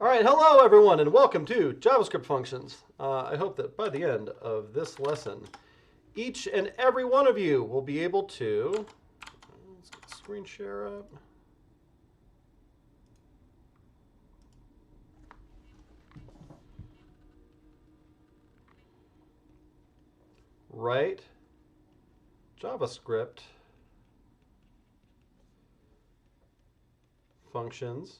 All right, hello everyone, and welcome to JavaScript Functions. I hope that by the end of this lesson, each and every one of you will be able to, let's get the screen share up. Write JavaScript functions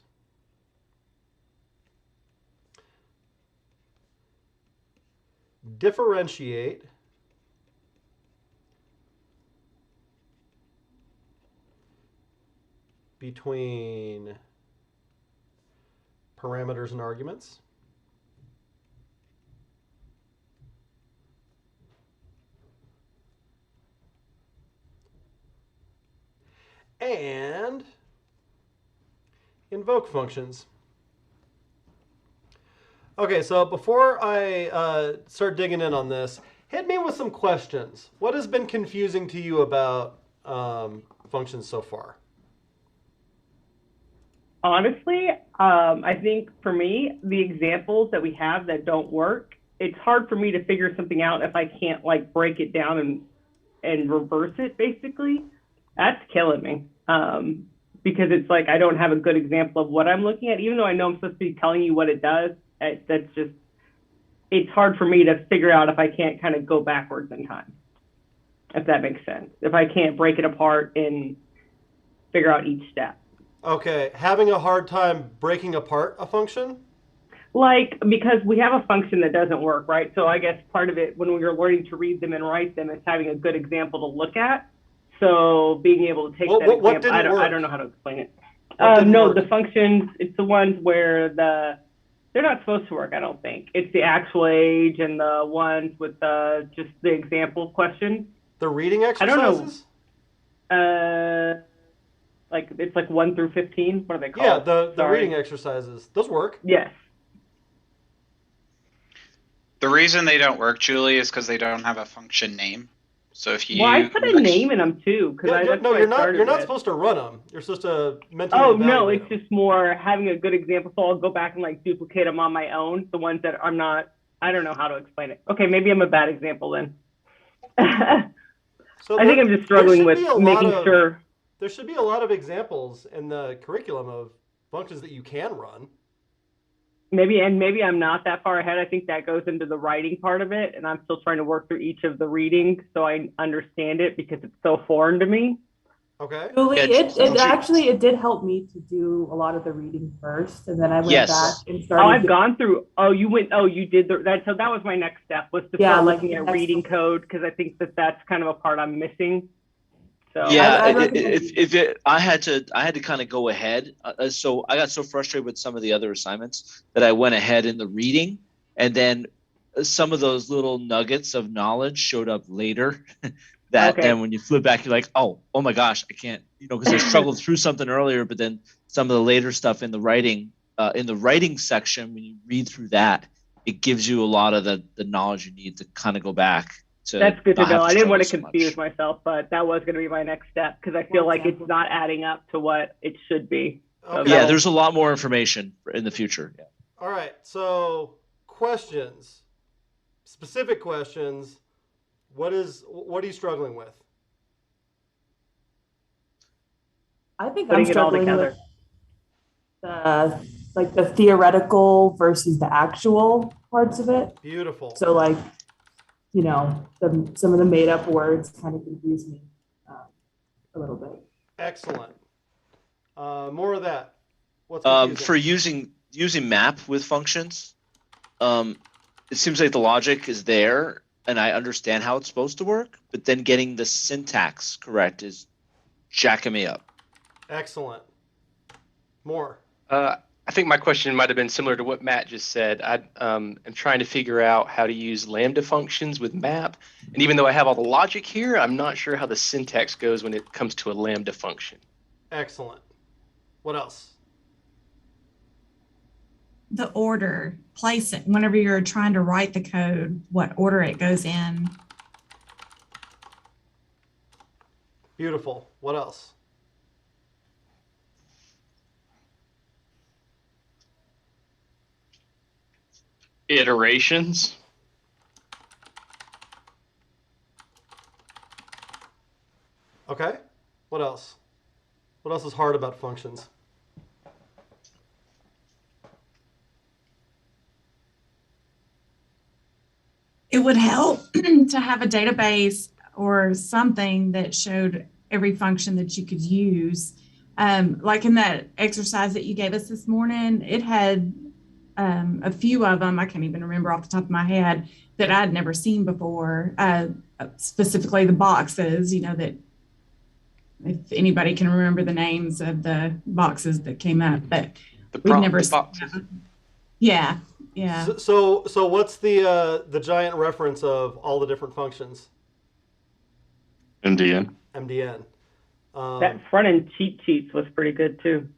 differentiate between parameters and arguments, and invoke functions. Okay, so before I start digging in on this, hit me with some questions. What has been confusing to you about functions so far? Honestly, I think for me, the examples that we have that don't work, it's hard for me to figure something out if I can't like break it down and reverse it, basically. That's killing me. Because it's like I don't have a good example of what I'm looking at, even though I know I'm supposed to be telling you what it does. It's hard for me to figure out if I can't kind of go backwards in time, if that makes sense. If I can't break it apart and figure out each step. Okay, having a hard time breaking apart a function? Like, because we have a function that doesn't work, right? So I guess part of it, when we were learning to read them and write them, is having a good example to look at. So being able to take that example, I don't know how to explain it. No, the functions, it's the ones where they're not supposed to work, I don't think. It's the actual age and the ones with just the example questions. The reading exercises? I don't know. Like it's like 1 through 15. What are they called? Yeah, the reading exercises. Those work. Yes. The reason they don't work, Julie, is because they don't have a function name. So if you I put a name in them too, because you're not supposed to run them. You're supposed to mentally Oh evaluate no, it's them. just more having a good example. So I'll go back and like duplicate them on my own. The ones that I'm not, I don't know how to explain it. Okay, maybe I'm a bad example then. So I think I'm just struggling with making sure. There should be a lot of examples in the curriculum of functions that you can run. Maybe I'm not that far ahead. I think that goes into the writing part of it, and I'm still trying to work through each of the readings so I understand it because it's so foreign to me. Okay. Julie, it did help me to do a lot of the reading first, and then I went back and started. Oh, I've gone through. Oh, you did that. So that was my next step, was to start looking at reading code, because I think that's kind of a part I'm missing. So yeah, I had to kind of go ahead. So I got so frustrated with some of the other assignments that I went ahead in the reading, and then some of those little nuggets of knowledge showed up later. Then when you flip back, you're like, oh my gosh, I can't, because I struggled through something earlier, but then some of the later stuff in the writing section, when you read through that, it gives you a lot of the knowledge you need to kind of go back. That's good to know. I didn't want to confuse myself, but that was going to be my next step, because I feel like it's not adding up to what it should be. Okay. Yeah, there's a lot more information in the future. Yeah. All right, so questions, specific questions. What are you struggling with? I think I'm struggling with the theoretical versus the actual parts of it. Beautiful. So some of the made up words kind of confuse me a little bit. Excellent. More of that. What's confusing? For using map with functions, it seems like the logic is there, and I understand how it's supposed to work, but then getting the syntax correct is jacking me up. Excellent. More. I think my question might have been similar to what Matt just said. I am trying to figure out how to use lambda functions with map. And even though I have all the logic here, I'm not sure how the syntax goes when it comes to a lambda function. Excellent. What else? The order, place it whenever you're trying to write the code, what order it goes in. Beautiful. What else? Iterations. Okay. What else? What else is hard about functions? It would help to have a database or something that showed every function that you could use. Like in that exercise that you gave us this morning, it had a few of them, I can't even remember off the top of my head, that I'd never seen before, specifically the boxes, you know, that if anybody can remember the names of the boxes that came up, but we've never seen that. Yeah. Yeah. So what's the giant reference of all the different functions? MDN. MDN. That front end cheat sheets was pretty good too.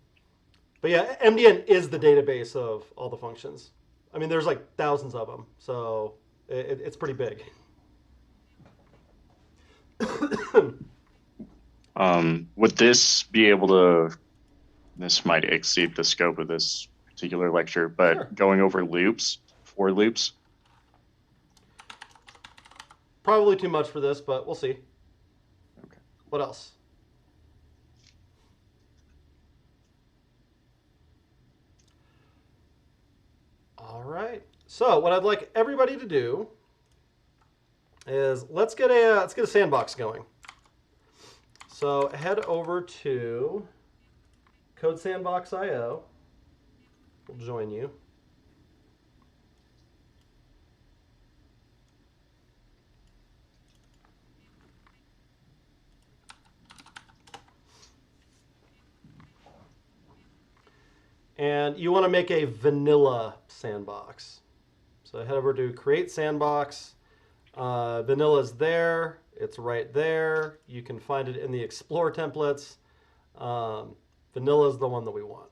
But yeah, MDN is the database of all the functions. I mean, there's like thousands of them, so it's pretty big. Would this be able to? This might exceed the scope of this particular lecture, but sure. Going over loops, for loops. Probably too much for this, but we'll see. Okay. What else? All right. So what I'd like everybody to do is let's get a sandbox going. So head over to CodeSandbox.io. We'll join you. And you want to make a vanilla sandbox. So head over to Create Sandbox. Vanilla is there. It's right there. You can find it in the Explore templates. Vanilla is the one that we want.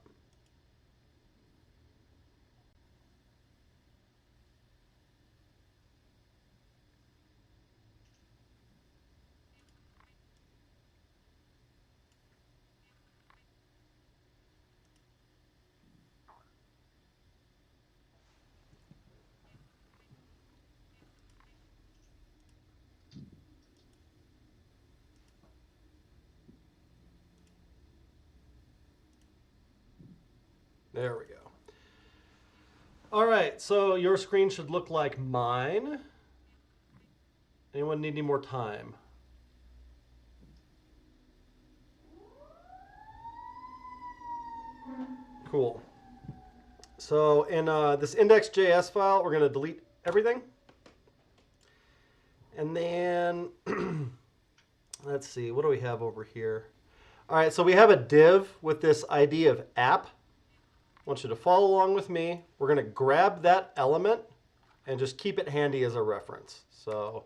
There we go. All right, so your screen should look like mine. Anyone need any more time? Cool. So in this Indexjs file, we're going to delete everything. And then, let's see, what do we have over here? All right, so we have a div with this ID of app. I want you to follow along with me. We're going to grab that element and just keep it handy as a reference. So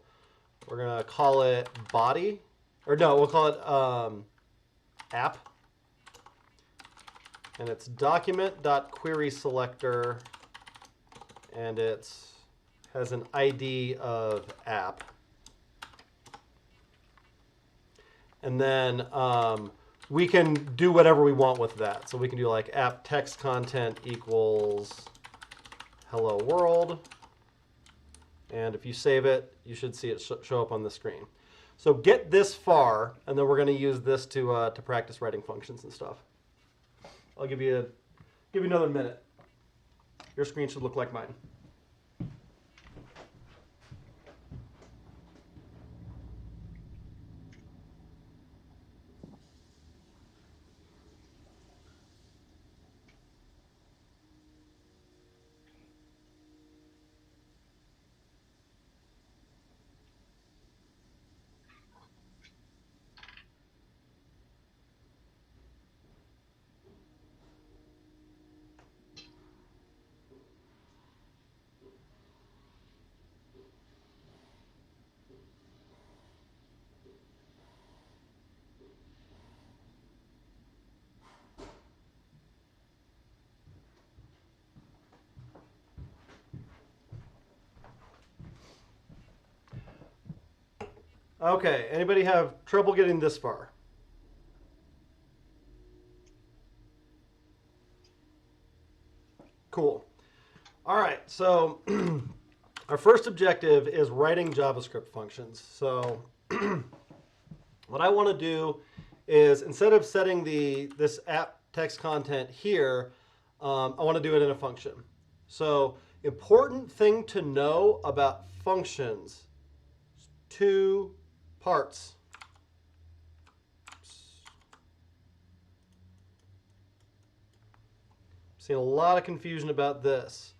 we're going to call it body, or no, we'll call it app. And it's document.querySelector, and it has an ID of app. And then we can do whatever we want with that. So we can do like app text content equals hello world. And if you save it, you should see it show up on the screen. So get this far, and then we're going to use this to practice writing functions and stuff. I'll give you another minute. Your screen should look like mine. Okay, anybody have trouble getting this far? Cool. All right, so our first objective is writing JavaScript functions. So what I want to do is, instead of setting this app text content here, I want to do it in a function. So important thing to know about functions, 2 parts. Seeing a lot of confusion about this.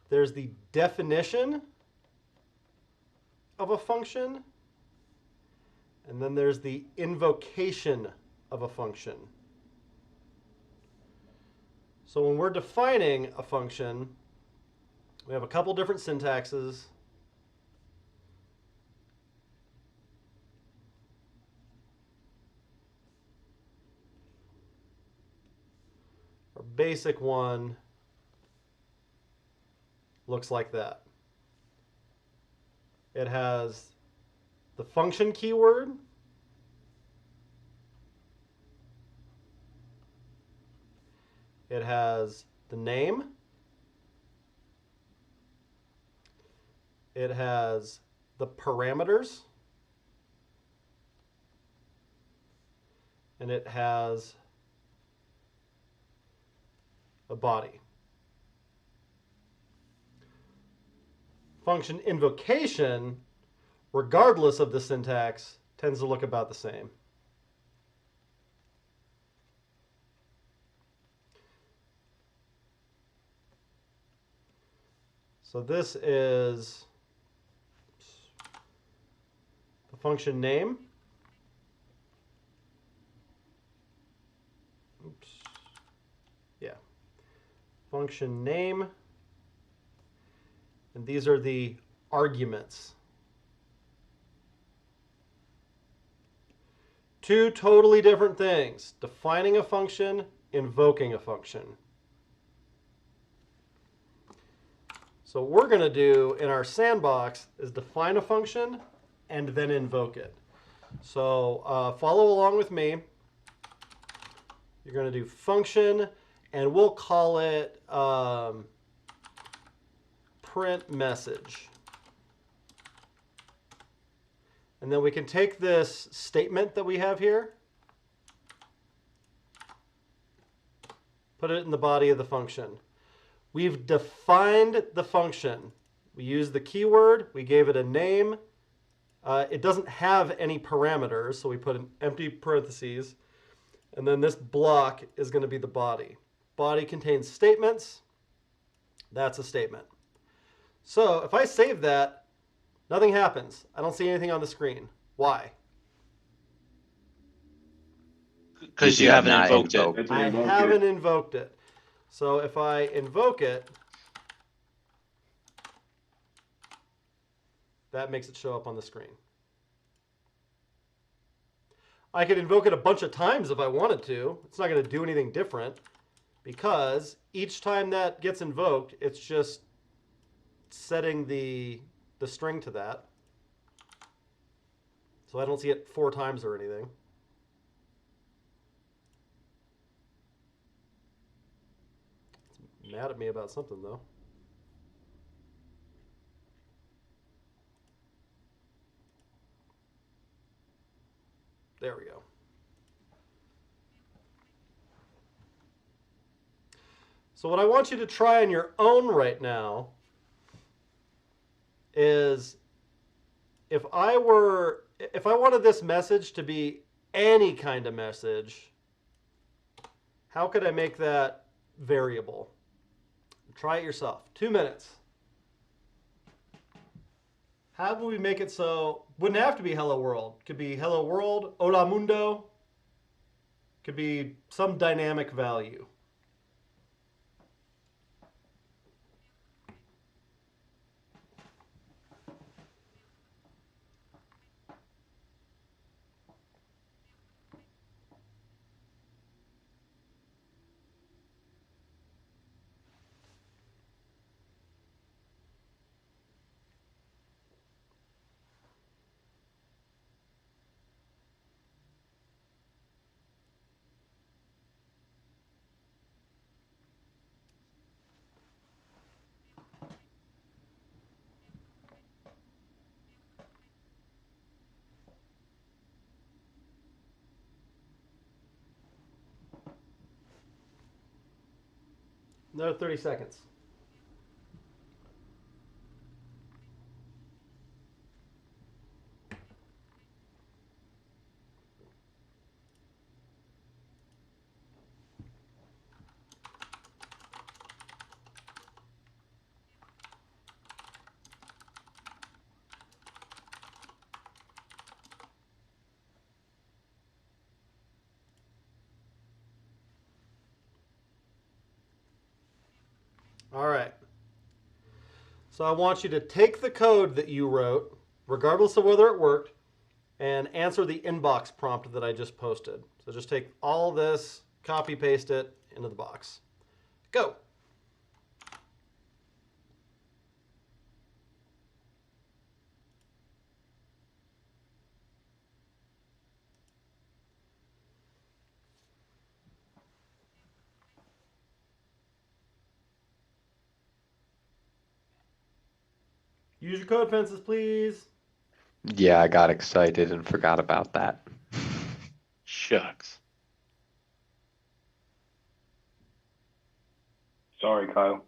There's the definition of a function, and then there's the invocation of a function. So when we're defining a function, we have a couple different syntaxes. Our basic one looks like that. It has the function keyword, it has the name, it has the parameters, and it has a body. Function invocation, regardless of the syntax, tends to look about the same. So this is the function name. Oops. Yeah. Function name. And these are the arguments. 2 totally different things: defining a function, invoking a function. So what we're going to do in our sandbox is define a function and then invoke it. So follow along with me. You're going to do function, and we'll call it print message. And then we can take this statement that we have here, put it in the body of the function. We've defined the function. We used the keyword, we gave it a name. It doesn't have any parameters, so we put an empty parentheses. And then this block is going to be the body. Body contains statements. That's a statement. So if I save that, nothing happens. I don't see anything on the screen. Why? Because you haven't invoked it. I haven't invoked it. So if I invoke it, that makes it show up on the screen. I could invoke it a bunch of times if I wanted to. It's not going to do anything different, because each time that gets invoked, it's just setting the string to that. So I don't see it 4 times or anything. It's mad at me about something, though. There we go. So what I want you to try on your own right now is, if I wanted this message to be any kind of message, how could I make that variable? Try it yourself. 2 minutes. How would we make it so wouldn't have to be hello world? Could be hello world, hola mundo. Could be some dynamic value. Another 30 seconds. All right. So I want you to take the code that you wrote, regardless of whether it worked, and answer the inbox prompt that I just posted. So just take all this, copy paste it into the box. Go. Use your code fences, please. Yeah, I got excited and forgot about that. Shucks. Sorry, Kyle.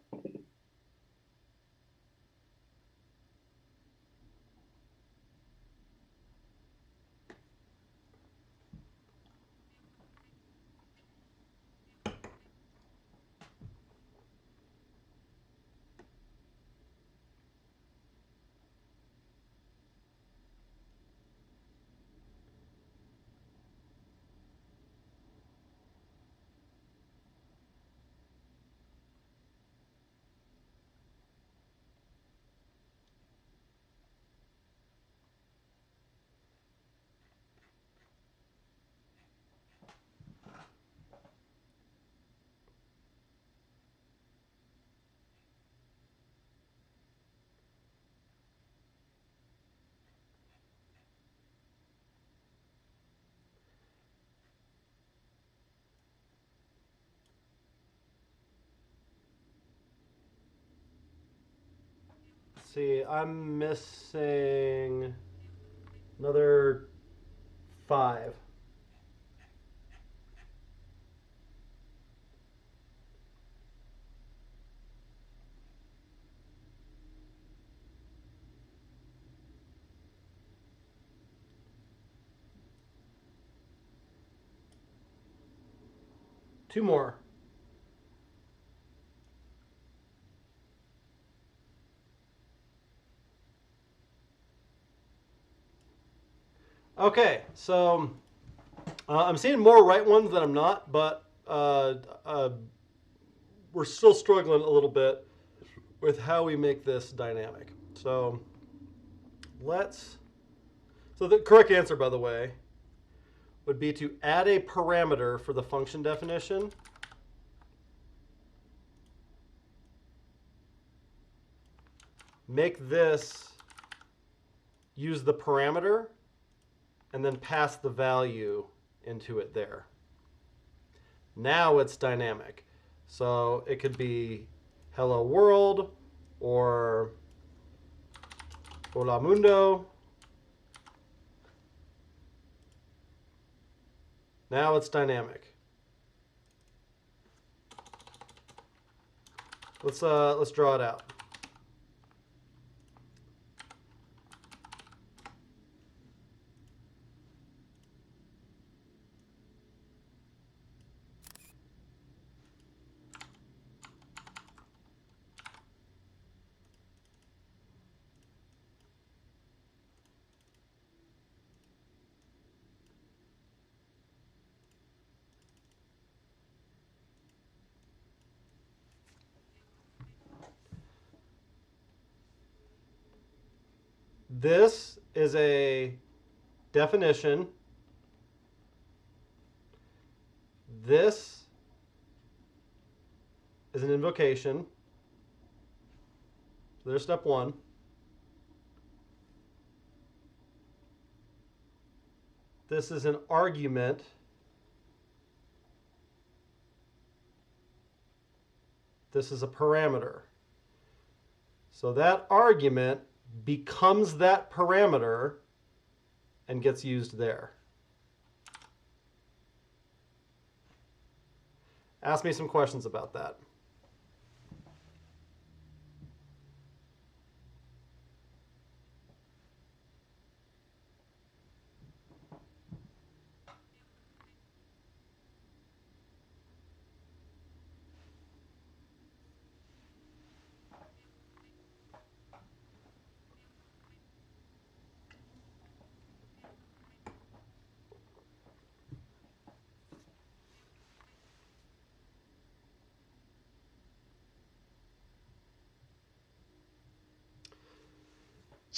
See, I'm missing another 5. Two more. Okay, so I'm seeing more right ones than I'm not, but we're still struggling a little bit with how we make this dynamic. So so the correct answer, by the way, would be to add a parameter for the function definition. Make this use the parameter and then pass the value into it there. Now it's dynamic. So it could be hello world or hola mundo. Now it's dynamic. Let's draw it out. This is a definition. This is an invocation. So there's step 1. This is an argument. This is a parameter. So that argument becomes that parameter and gets used there. Ask me some questions about that.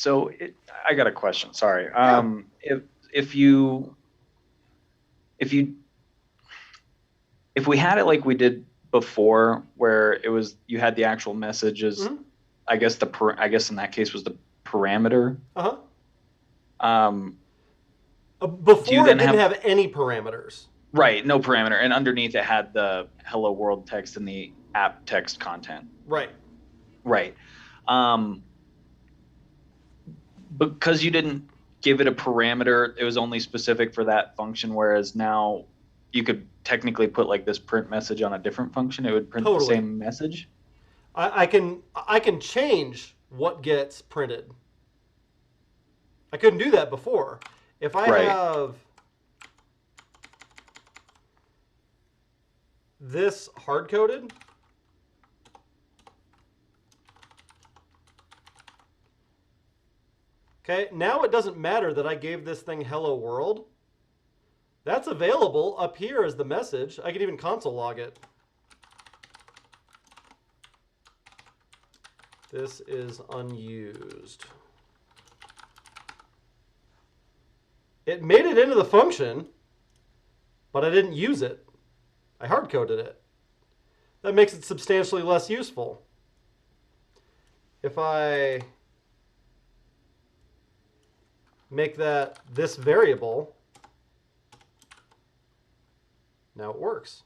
So I got a question. Sorry. If we had it like we did before, where it was you had the actual messages, I guess in that case was the parameter. Before it didn't have any parameters. Right, no parameter, and underneath it had the hello world text and the app text content. Right. Right. Because you didn't give it a parameter, it was only specific for that function, whereas now you could technically put like this print message on a different function. It would print the same message. I can change what gets printed. I couldn't do that before. If I have this hard-coded, okay, now it doesn't matter that I gave this thing hello world. That's available up here as the message. I could even console log it. This is unused. It made it into the function, but I didn't use it. I hard-coded it. That makes it substantially less useful. If I make that this variable, now it works.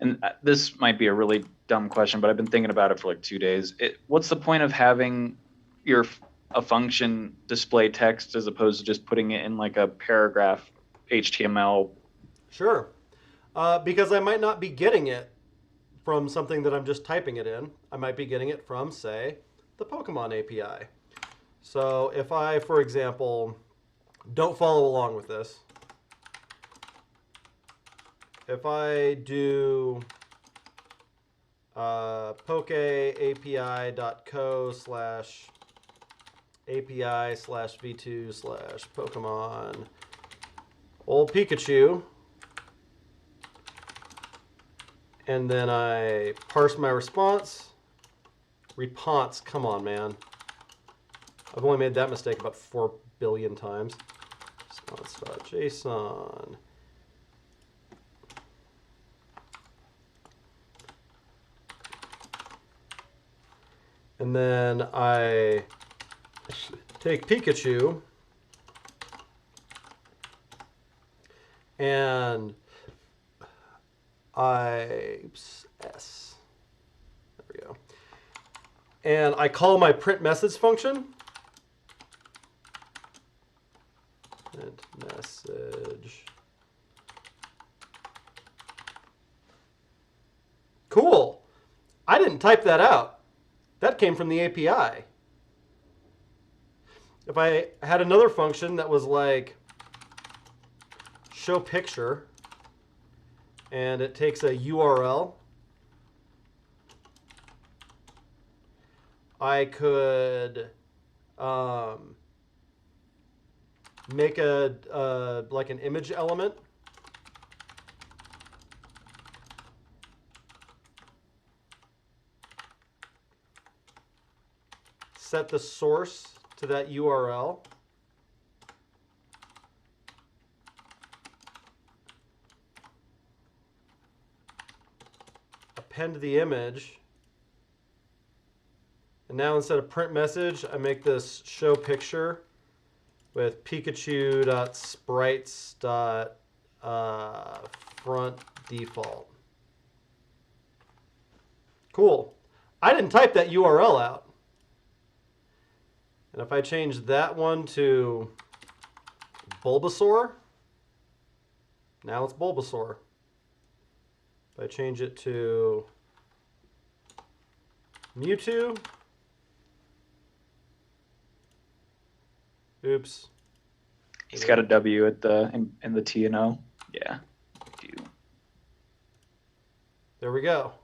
And this might be a really dumb question, but I've been thinking about it for like 2 days. What's the point of having a function display text as opposed to just putting it in like a paragraph HTML? Sure. Because I might not be getting it from something that I'm just typing it in. I might be getting it from, say, the Pokemon API. So if I, for example, don't follow along with this, if I do pokeapi.co/API/v2/Pokemon old Pikachu, and then I parse my response. Response, come on, man. I've only made that mistake about 4 billion times. Response.json. And then I take Pikachu and oops, S. There we go. And I call my print message function. Print message. Cool. I didn't type that out. That came from the API. If I had another function that was like show picture, and it takes a URL, I could make like an image element. Set the source to that URL. Append the image. And now instead of print message, I make this show picture with Pikachu.sprites.front default. Cool. I didn't type that URL out. And if I change that one to Bulbasaur, now it's Bulbasaur. If I change it to Mewtwo, oops. He's got a W at in the T and O. Yeah. There we go.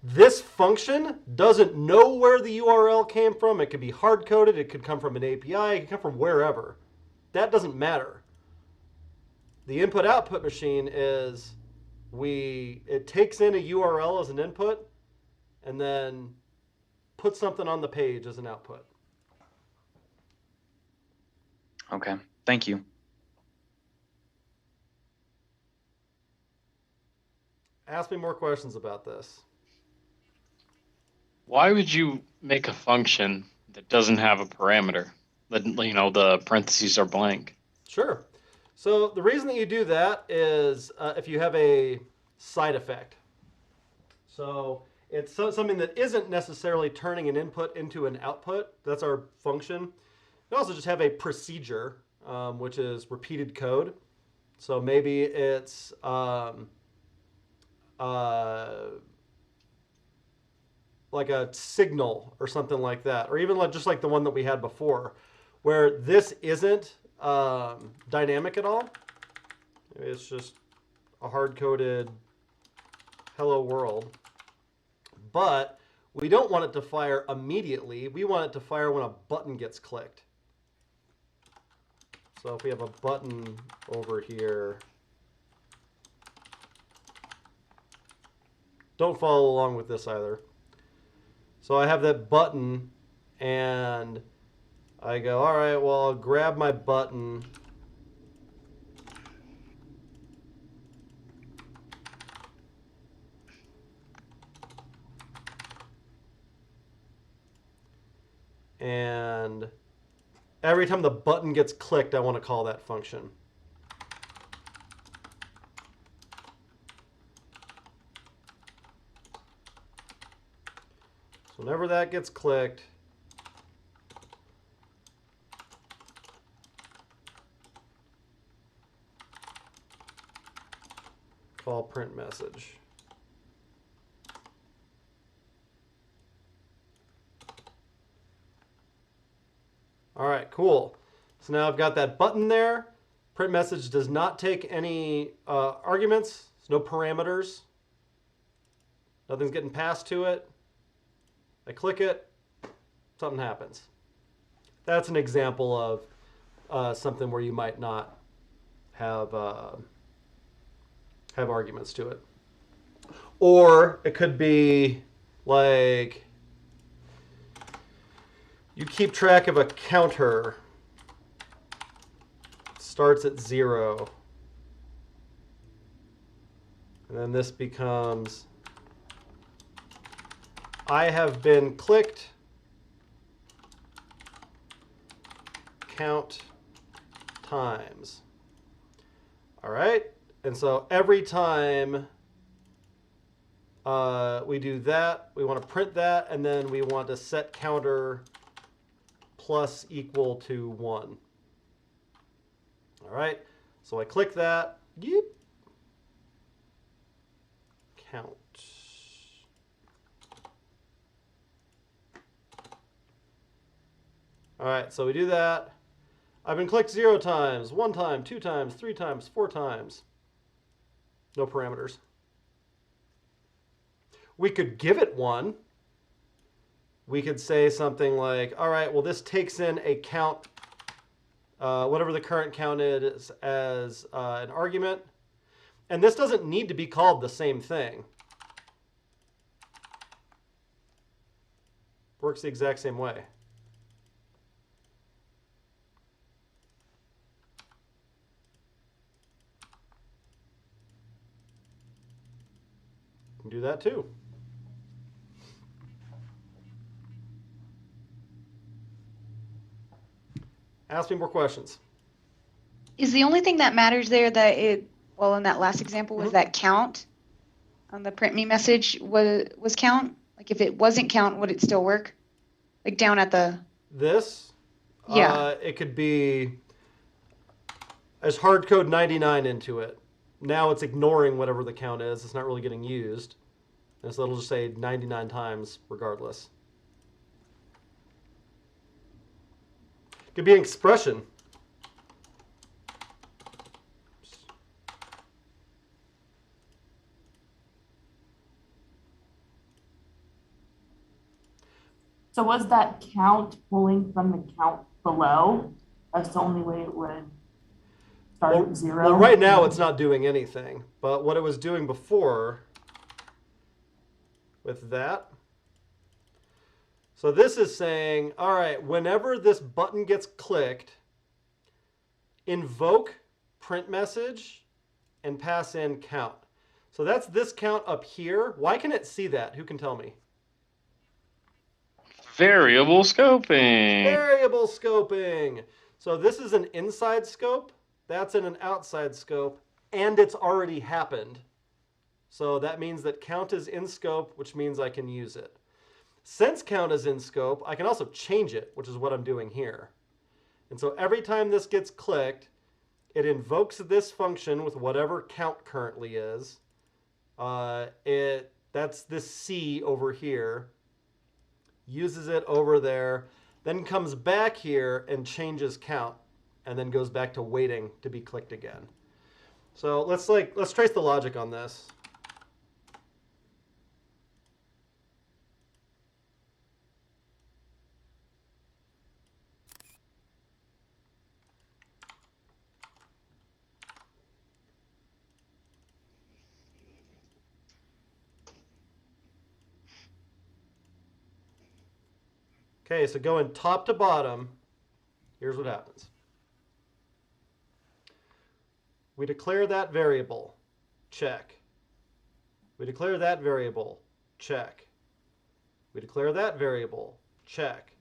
This function doesn't know where the URL came from. It could be hard-coded. It could come from an API. It could come from wherever. That doesn't matter. The input-output machine is it takes in a URL as an input and then puts something on the page as an output. Okay, thank you. Ask me more questions about this. Why would you make a function that doesn't have a parameter? That, you know, the parentheses are blank. Sure. So the reason that you do that is if you have a side effect. So it's something that isn't necessarily turning an input into an output. That's our function. You also just have a procedure, which is repeated code. So maybe it's like a signal or something like that, or even just like the one that we had before, where this isn't dynamic at all. It's just a hard-coded hello world. But we don't want it to fire immediately. We want it to fire when a button gets clicked. So if we have a button over here, don't follow along with this either. So I have that button, and I go, all right, well, I'll grab my button. And every time the button gets clicked, I want to call that function. So whenever that gets clicked, call print message. All right, cool. So now I've got that button there. Print message does not take any arguments. There's no parameters. Nothing's getting passed to it. I click it, something happens. That's an example of something where you might not have arguments to it. Or it could be like you keep track of a counter. It starts at 0. And then this becomes I have been clicked, count times. All right, and so every time we do that, we want to print that, and then we want to set counter plus equal to 1. All right, so I click that, yep, count. All right, so we do that. I've been clicked 0 times, 1 time, 2 times, 3 times, 4 times. No parameters. We could give it one. We could say something like, all right, well, this takes in a count, whatever the current count is, as an argument. And this doesn't need to be called the same thing. Works the exact same way. You can do that too. Ask me more questions. Is the only thing that matters there that it, well, in that last example, was that count on the print me message was count? Like if it wasn't count, would it still work? Like down at the... This? Yeah. It could be as hard code 99 into it. Now it's ignoring whatever the count is. It's not really getting used. And so it'll just say 99 times regardless. It could be an expression. So was that count pulling from the count below? That's the only way it would. start at 0. Well, right now it's not doing anything, but what it was doing before with that. So this is saying, all right, whenever this button gets clicked, invoke print message and pass in count. So that's this count up here. Why can it see that? Who can tell me? Variable scoping. Variable scoping. So this is an inside scope. That's in an outside scope. And it's already happened. So that means that count is in scope, which means I can use it. Since count is in scope, I can also change it, which is what I'm doing here. And so every time this gets clicked, it invokes this function with whatever count currently is. That's this C over here. Uses it over there, then comes back here and changes count, and then goes back to waiting to be clicked again. So let's trace the logic on this. Okay, so going top to bottom, here's what happens. We declare that variable, check. We declare that variable, check. We declare that variable, check.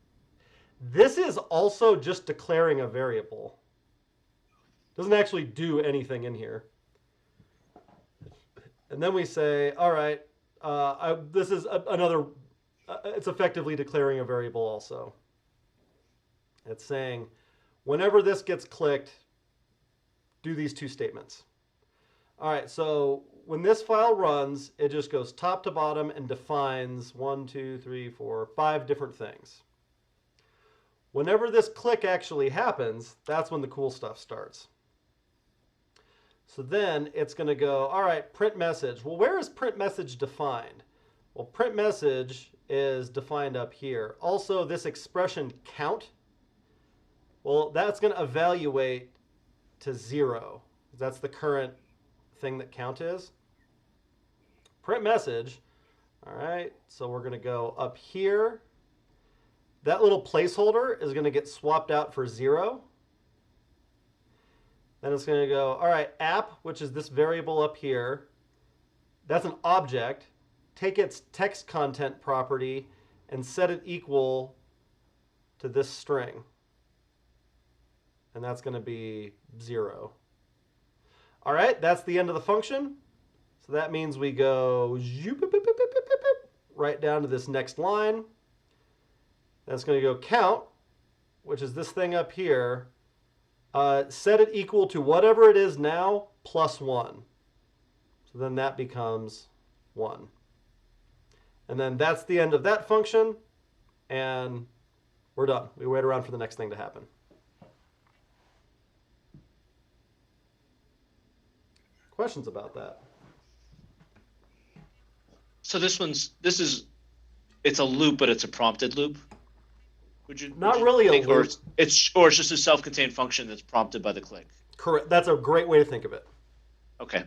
This is also just declaring a variable. Doesn't actually do anything in here. And then we say, all right, this is another, it's effectively declaring a variable also. It's saying, whenever this gets clicked, do these two statements. All right, so when this file runs, it just goes top to bottom and defines 1, 2, 3, 4, 5 different things. Whenever this click actually happens, that's when the cool stuff starts. So then it's going to go, all right, print message. Well, where is print message defined? Well, print message is defined up here. Also, this expression count, well, that's going to evaluate to 0. That's the current thing that count is. Print message, all right, so we're going to go up here. That little placeholder is going to get swapped out for 0. Then it's going to go, all right, app, which is this variable up here. That's an object. Take its text content property and set it equal to this string. And that's going to be 0. All right, that's the end of the function. So that means we go right down to this next line. That's going to go count, which is this thing up here. Set it equal to whatever it is now plus 1. So then that becomes 1. And then that's the end of that function. And we're done. We wait around for the next thing to happen. Questions about that? So it's a loop, but it's a prompted loop. Not really a loop. Or it's just a self-contained function that's prompted by the click. Correct. That's a great way to think of it. Okay.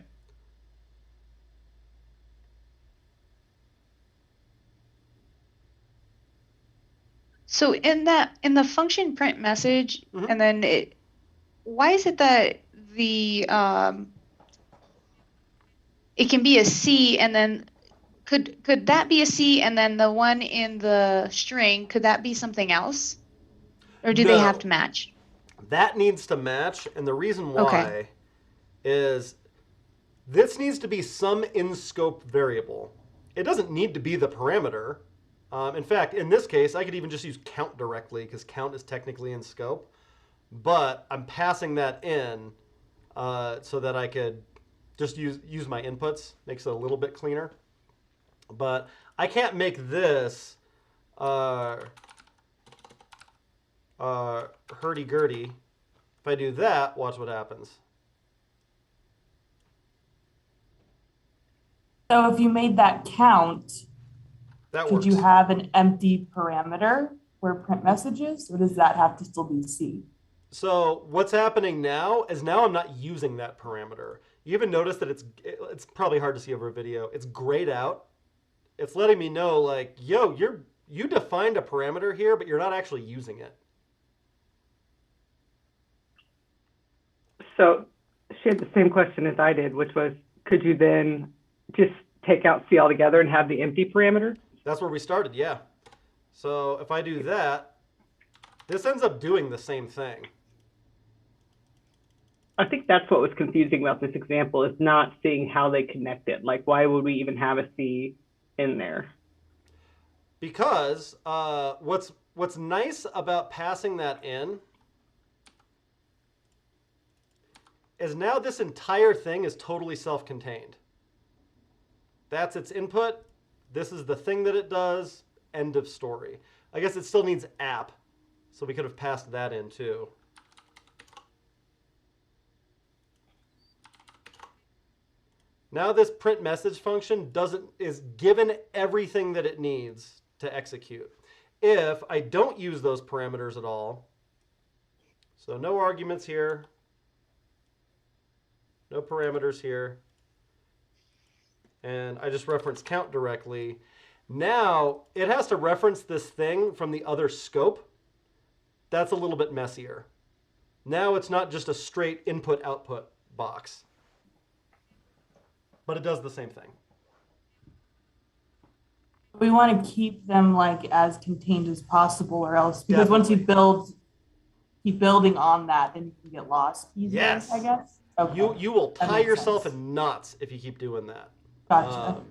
So in the function print message, and then why is it that it can be a C, and then could that be a C, and then the one in the string, could that be something else? Or do they have to match? That needs to match, and the reason why is this needs to be some in-scope variable. It doesn't need to be the parameter. In fact, in this case, I could even just use count directly because count is technically in scope. But I'm passing that in so that I could just use my inputs. Makes it a little bit cleaner. But I can't make this hurdy-gurdy. If I do that, watch what happens. So if you made that count, that could works. you have an empty parameter where print messages, or does that have to still be C? So what's happening now is now I'm not using that parameter. You even notice that it's probably hard to see over a video. It's grayed out. It's letting me know like, yo, you defined a parameter here, but you're not actually using it. So she had the same question as I did, which was, could you then just take out C altogether and have the empty parameter? That's where we started, yeah. So if I do that, this ends up doing the same thing. I think that's what was confusing about this example, is not seeing how they connect it. Like, why would we even have a C in there? Because what's nice about passing that in is now this entire thing is totally self-contained. That's its input. This is the thing that it does. End of story. I guess it still needs app, so we could have passed that in too. Now this print message function is given everything that it needs to execute. If I don't use those parameters at all, so no arguments here, no parameters here, and I just reference count directly, now it has to reference this thing from the other scope. That's a little bit messier. Now it's not just a straight input-output box, but it does the same thing. We want to keep them like as contained as possible, or else, because once you keep building on that, then you can get lost easily, yes, I guess. Okay. You will tie yourself in knots if you keep doing that. Gotcha.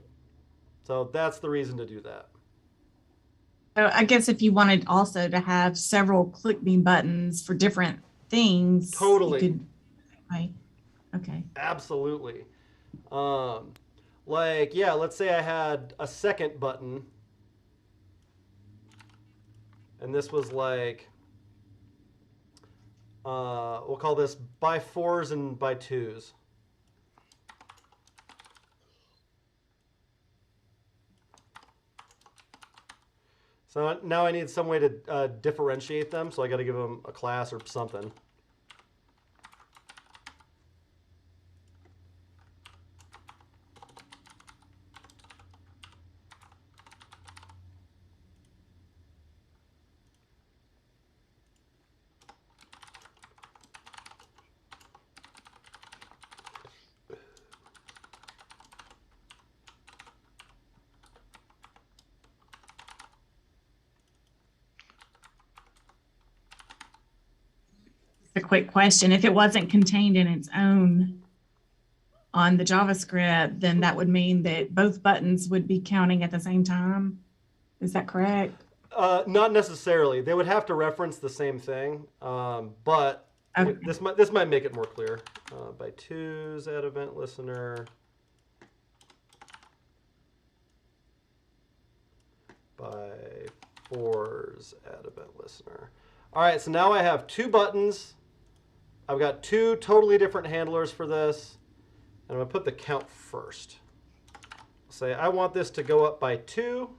So that's the reason to do that. So I guess if you wanted also to have several click me buttons for different things, totally. You could, right? Okay. Absolutely. Like, yeah, let's say I had a second button, and this was like, we'll call this by 4s and by 2s. So now I need some way to differentiate them, so I got to give them a class or something. A quick question. If it wasn't contained in its own on the JavaScript, then that would mean that both buttons would be counting at the same time. Is that correct? Not necessarily. They would have to reference the same thing, but okay. This might make it more clear. By 2s, add event listener. By 4s, add event listener. All right, so now I have 2 buttons. I've got 2 totally different handlers for this. And I'm going to put the count first. Say I want this to go up by 2.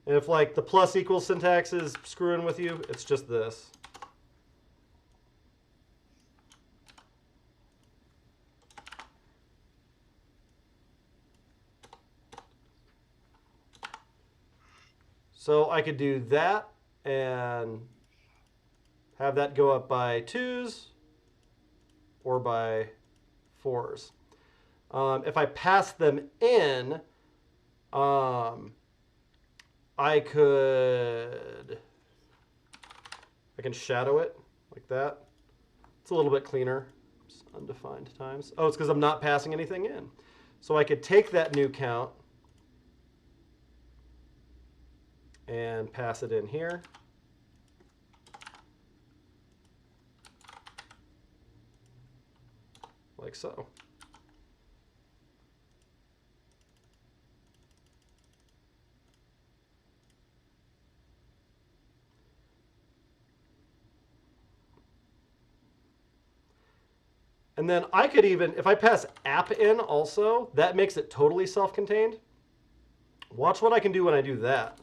And if like the plus equals syntax is screwing with you, it's just this. So I could do that and have that go up by 2s or by 4s. If I pass them in, I can shadow it like that. It's a little bit cleaner. It's undefined times. Oh, it's because I'm not passing anything in. So I could take that new count and pass it in here. Like so. And then I could even, if I pass app in also, that makes it totally self-contained. Watch what I can do when I do that.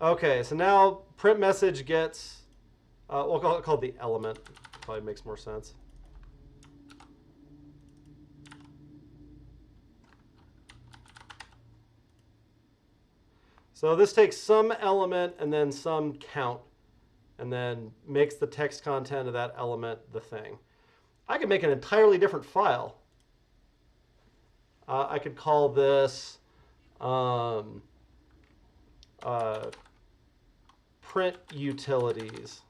Okay, so now print message gets, we'll call it the element. Probably makes more sense. So this takes some element and then some count, and then makes the text content of that element the thing. I could make an entirely different file. I could call this print utilities.js.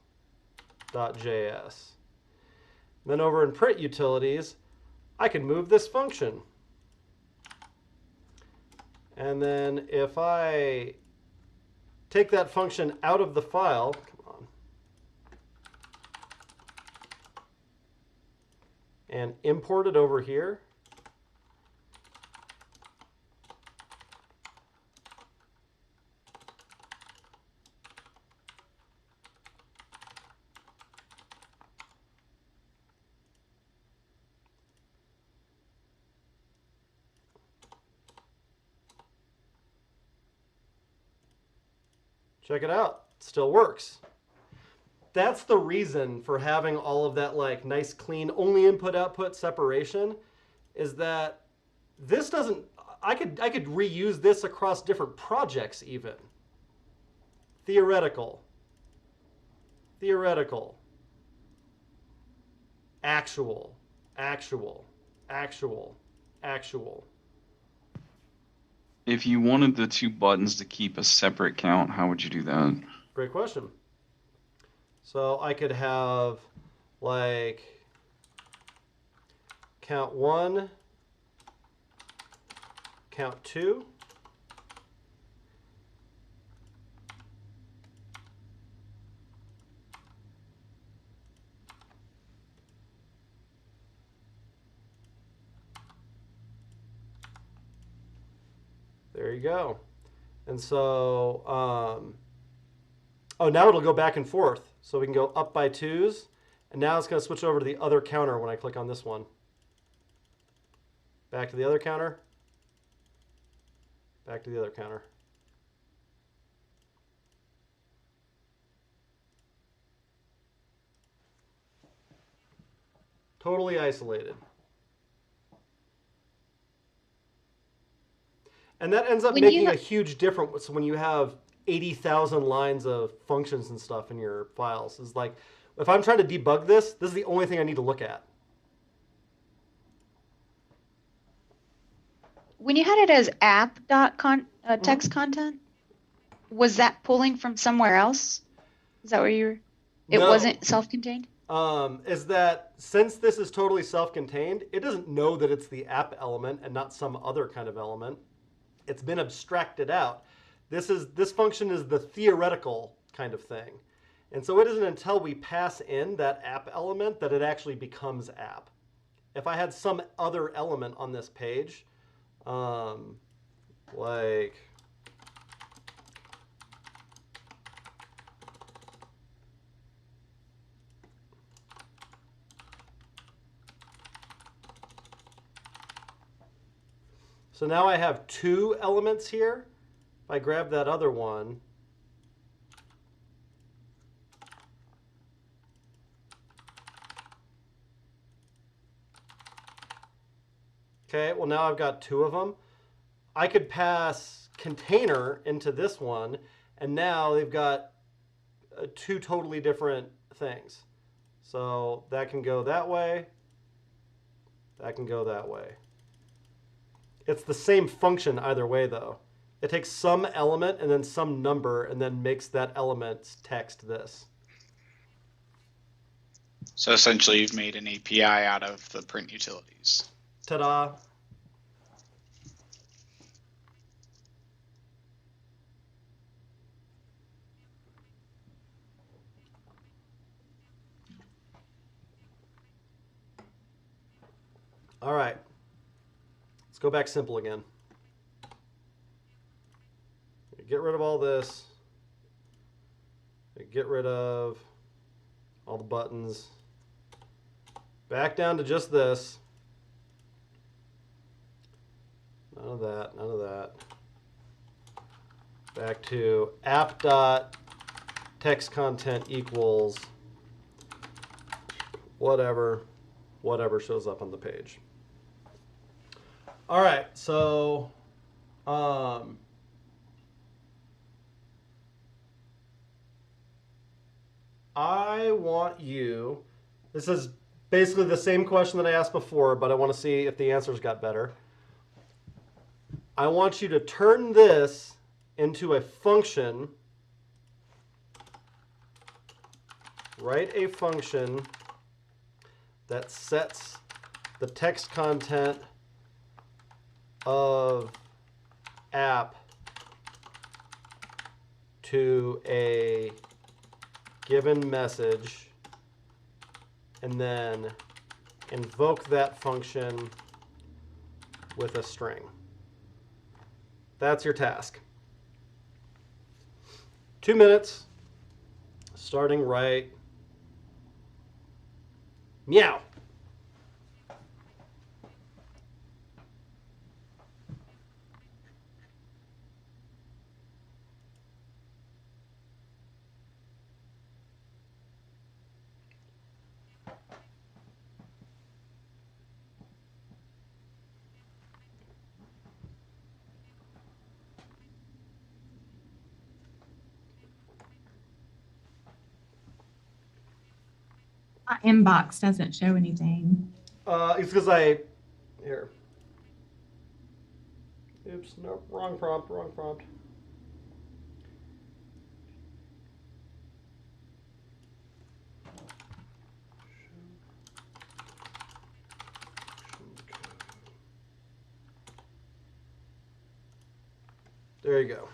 Then over in print utilities, I can move this function. And then if I take that function out of the file, come on, and import it over here, check it out, it still works. That's the reason for having all of that like nice clean only input output separation, is that this doesn't, I could reuse this across different projects even. Theoretical. Theoretical. Actual. Actual. Actual. Actual. If you wanted the two buttons to keep a separate count, how would you do that? Great question. So I could have like count 1, count 2. There you go. And so, oh, now it'll go back and forth. So we can go up by 2s. And now it's going to switch over to the other counter when I click on this one. Back to the other counter. Back to the other counter. Totally isolated. And that ends up making a huge difference when you have 80,000 lines of functions and stuff in your files. It's like, if I'm trying to debug this, this is the only thing I need to look at. When you had it as app.text content, was that pulling from somewhere else? Is that where you were? It wasn't self-contained? Is that since this is totally self-contained, it doesn't know that it's the app element and not some other kind of element. It's been abstracted out. This function is the theoretical kind of thing. And so it isn't until we pass in that app element that it actually becomes app. If I had some other element on this page, like so now I have 2 elements here. If I grab that other one, okay, well now I've got 2 of them. I could pass container into this one, and now they've got 2 totally different things. So that can go that way, that can go that way. It's the same function either way, though. It takes some element and then some number and then makes that element's text this. So essentially, you've made an API out of the print utilities. Ta-da. All right. Let's go back simple again. Get rid of all this. Get rid of all the buttons. Back down to just this. None of that. None of that. Back to app.textContent equals whatever shows up on the page. All right, so I want you, this is basically the same question that I asked before, but I want to see if the answers got better. I want you to turn this into a function. Write a function that sets the text content of app to a given message, and then invoke that function with a string. That's your task. 2 minutes, starting right meow. My inbox doesn't show anything. It's because here. Oops, no, wrong prompt, wrong prompt. There you go.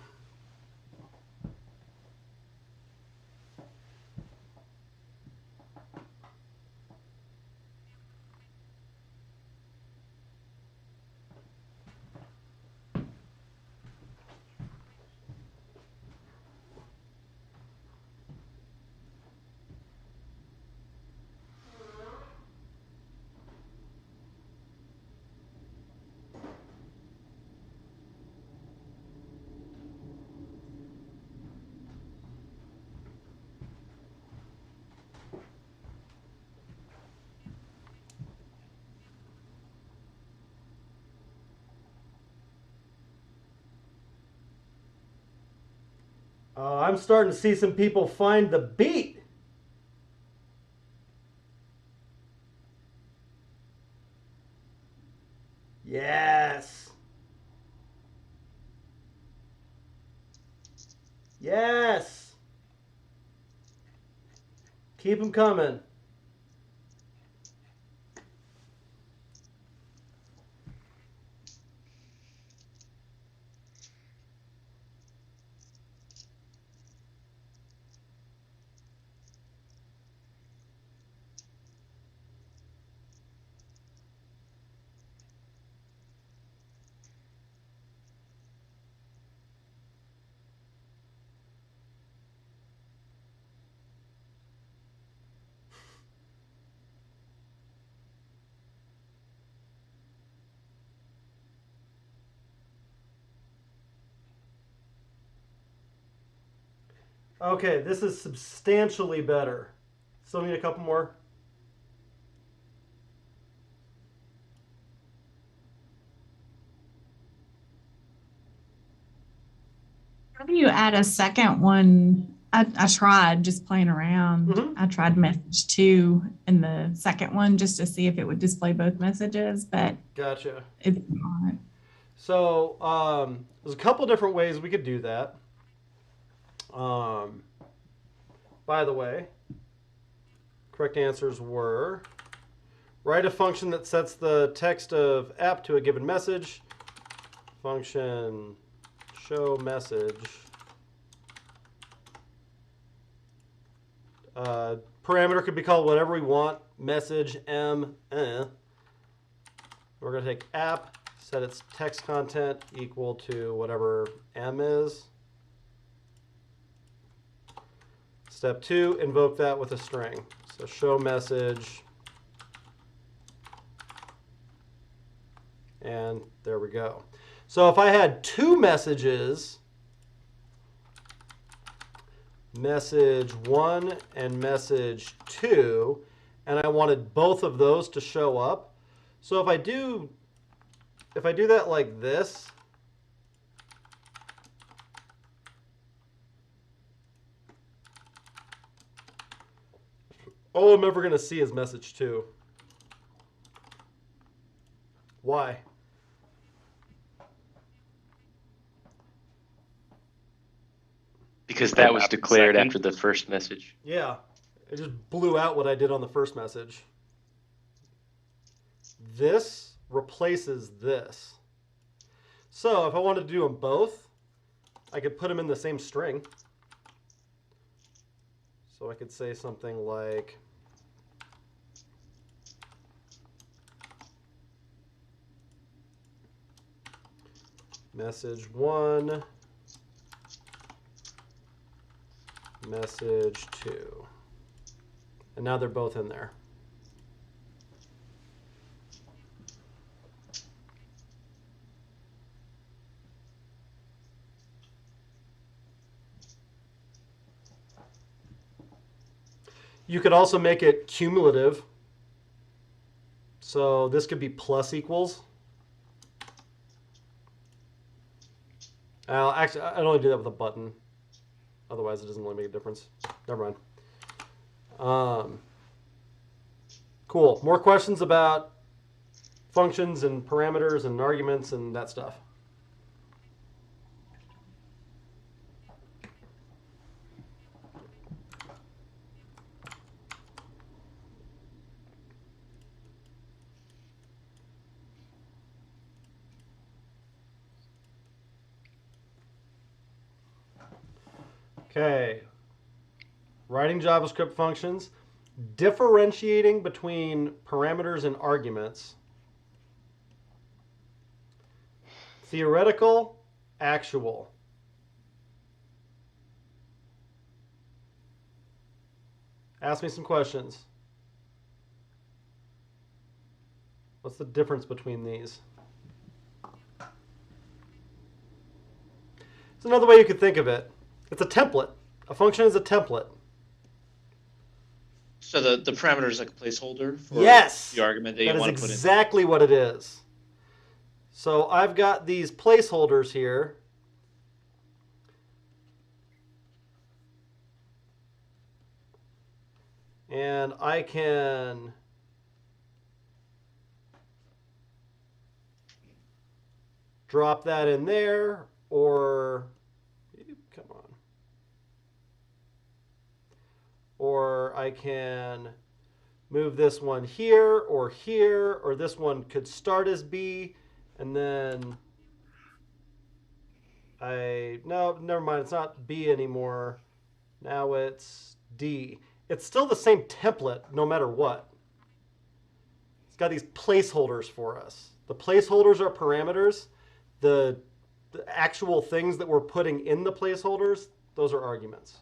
I'm starting to see some people find the beat. Yes. Yes. Keep them coming. Okay, this is substantially better. Still need a couple more. How do you add a second one? I tried just playing around. Mm-hmm. I tried message 2 in the second one just to see if it would display both messages, but gotcha. It's not. So there's a couple different ways we could do that. By the way, correct answers were write a function that sets the text of app to a given message. Function show message. Parameter could be called whatever we want. Message m. We're going to take app, set its text content equal to whatever m is. Step 2, invoke that with a string. So show message. And there we go. So if I had two messages, message 1 and message 2, and I wanted both of those to show up. So if I do that like this, all I'm ever going to see is message 2. Why? Because that was declared after the first message. Yeah, it just blew out what I did on the first message. This replaces this. So if I wanted to do them both, I could put them in the same string. So I could say something like, message 1, message 2. And now they're both in there. You could also make it cumulative. So this could be plus equals. Actually, I'd only do that with a button. Otherwise, it doesn't really make a difference. Never mind. Cool. More questions about functions and parameters and arguments and that stuff? Okay, writing JavaScript functions, differentiating between parameters and arguments, theoretical, actual. Ask me some questions. What's the difference between these? It's another way you could think of it. It's a template. A function is a template. So the parameter is like a placeholder for yes, the argument that you want to put in. That is exactly what it is. So I've got these placeholders here. And I can drop that in there, or come on. Or I can move this one here, or this one could start as B, and then no, never mind, it's not B anymore. Now it's D. It's still the same template no matter what. It's got these placeholders for us. The placeholders are parameters. The actual things that we're putting in the placeholders, those are arguments.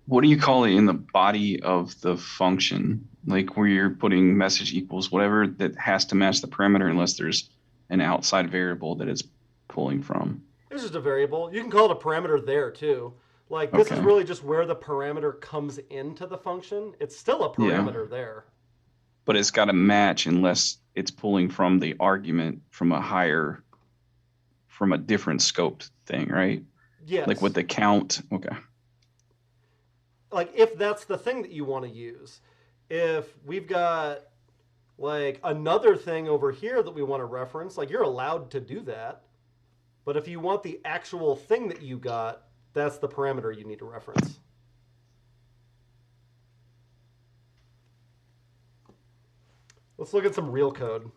What do you call it in the body of the function? Like where you're putting message equals whatever that has to match the parameter unless there's an outside variable that it's pulling from. It's just a variable. You can call it a parameter there too. Like this is really just where the parameter comes into the function. It's still a parameter there. But it's got to match unless it's pulling from the argument from a different scoped thing, right? Yes. Like with the count. Okay. Like if that's the thing that you want to use. If we've got like another thing over here that we want to reference, like you're allowed to do that. But if you want the actual thing that you got, that's the parameter you need to reference. Let's look at some real code.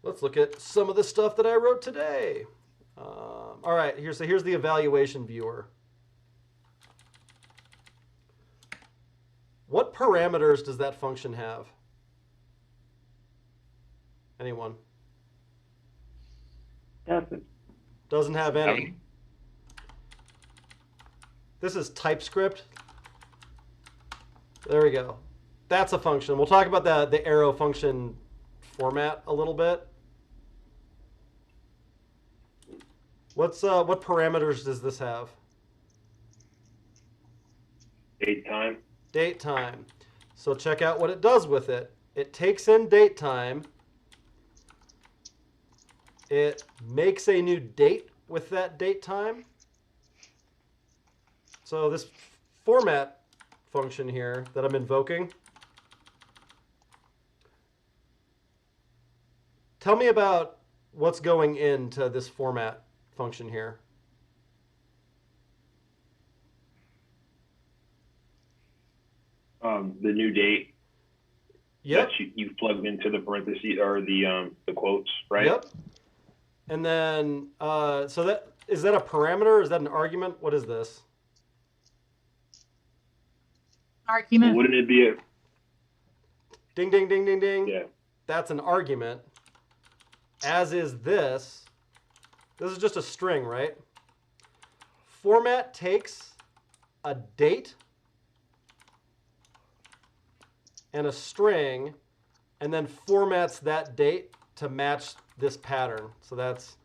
Let's look at some of the stuff that I wrote today. All right, here's the evaluation viewer. What parameters does that function have? Anyone? Doesn't have any. This is TypeScript. There we go. that's a function. We'll talk about the arrow function format a little bit. What parameters does this have? Date time. Date time. So check out what it does with it. It takes in date time. It makes a new date with that date time. So this format function here that I'm invoking, tell me about what's going into this format function here. The new date. Yep. That you've plugged into the parentheses or the quotes, right? Yep. And then, so that is that a parameter? Is that an argument? What is this? Argument. Wouldn't it be a ding, ding, ding, ding, ding? Yeah. That's an argument. As is this. This is just a string, right? Format takes a date and a string, and then formats that date to match this pattern. So that's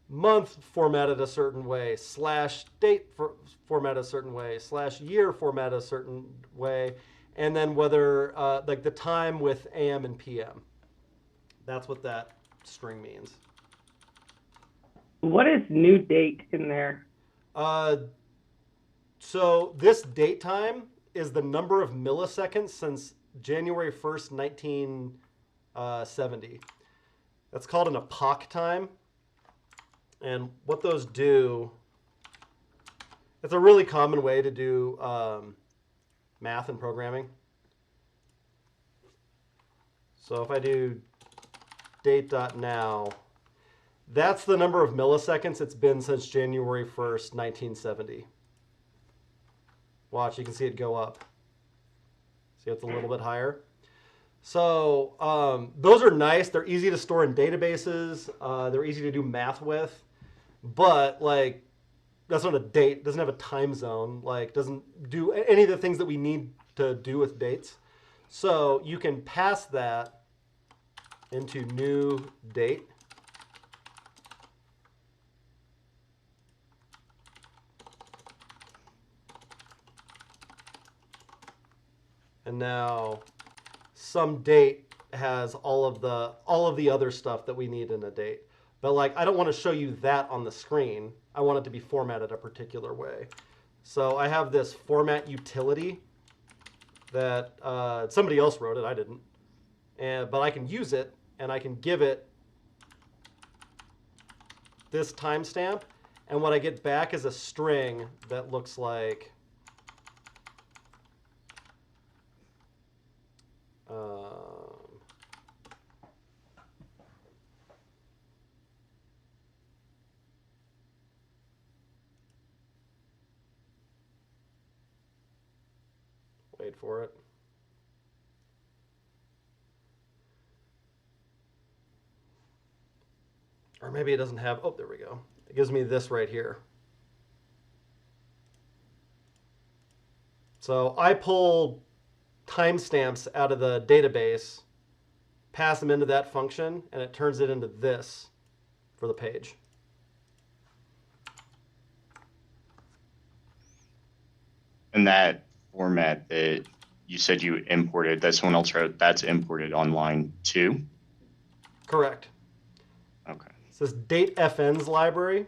month formatted a certain way, /date formatted a certain way, /year formatted a certain way, and then whether like the time with AM and PM. That's what that string means. What is new date in there? So this date time is the number of milliseconds since January 1st, 1970. That's called an epoch time. And what those do, it's a really common way to do math and programming. So if I do date.now, that's the number of milliseconds it's been since January 1st, 1970. Watch, you can see it go up. See, it's a little bit higher. So those are nice. They're easy to store in databases. They're easy to do math with. But like, that's not a date. Doesn't have a time zone. Like, doesn't do any of the things that we need to do with dates. So you can pass that into new date. And now some date has all of the other stuff that we need in a date. But like, I don't want to show you that on the screen. I want it to be formatted a particular way. So I have this format utility that somebody else wrote it. I didn't. But I can use it, and I can give it this timestamp. And what I get back is a string that looks like wait for it. Or maybe it doesn't have, oh, there we go. It gives me this right here. So I pull timestamps out of the database, pass them into that function, and it turns it into this for the page. And that format that you said you imported, that someone else wrote, that's imported online too? Correct. Okay. It says datefn's library.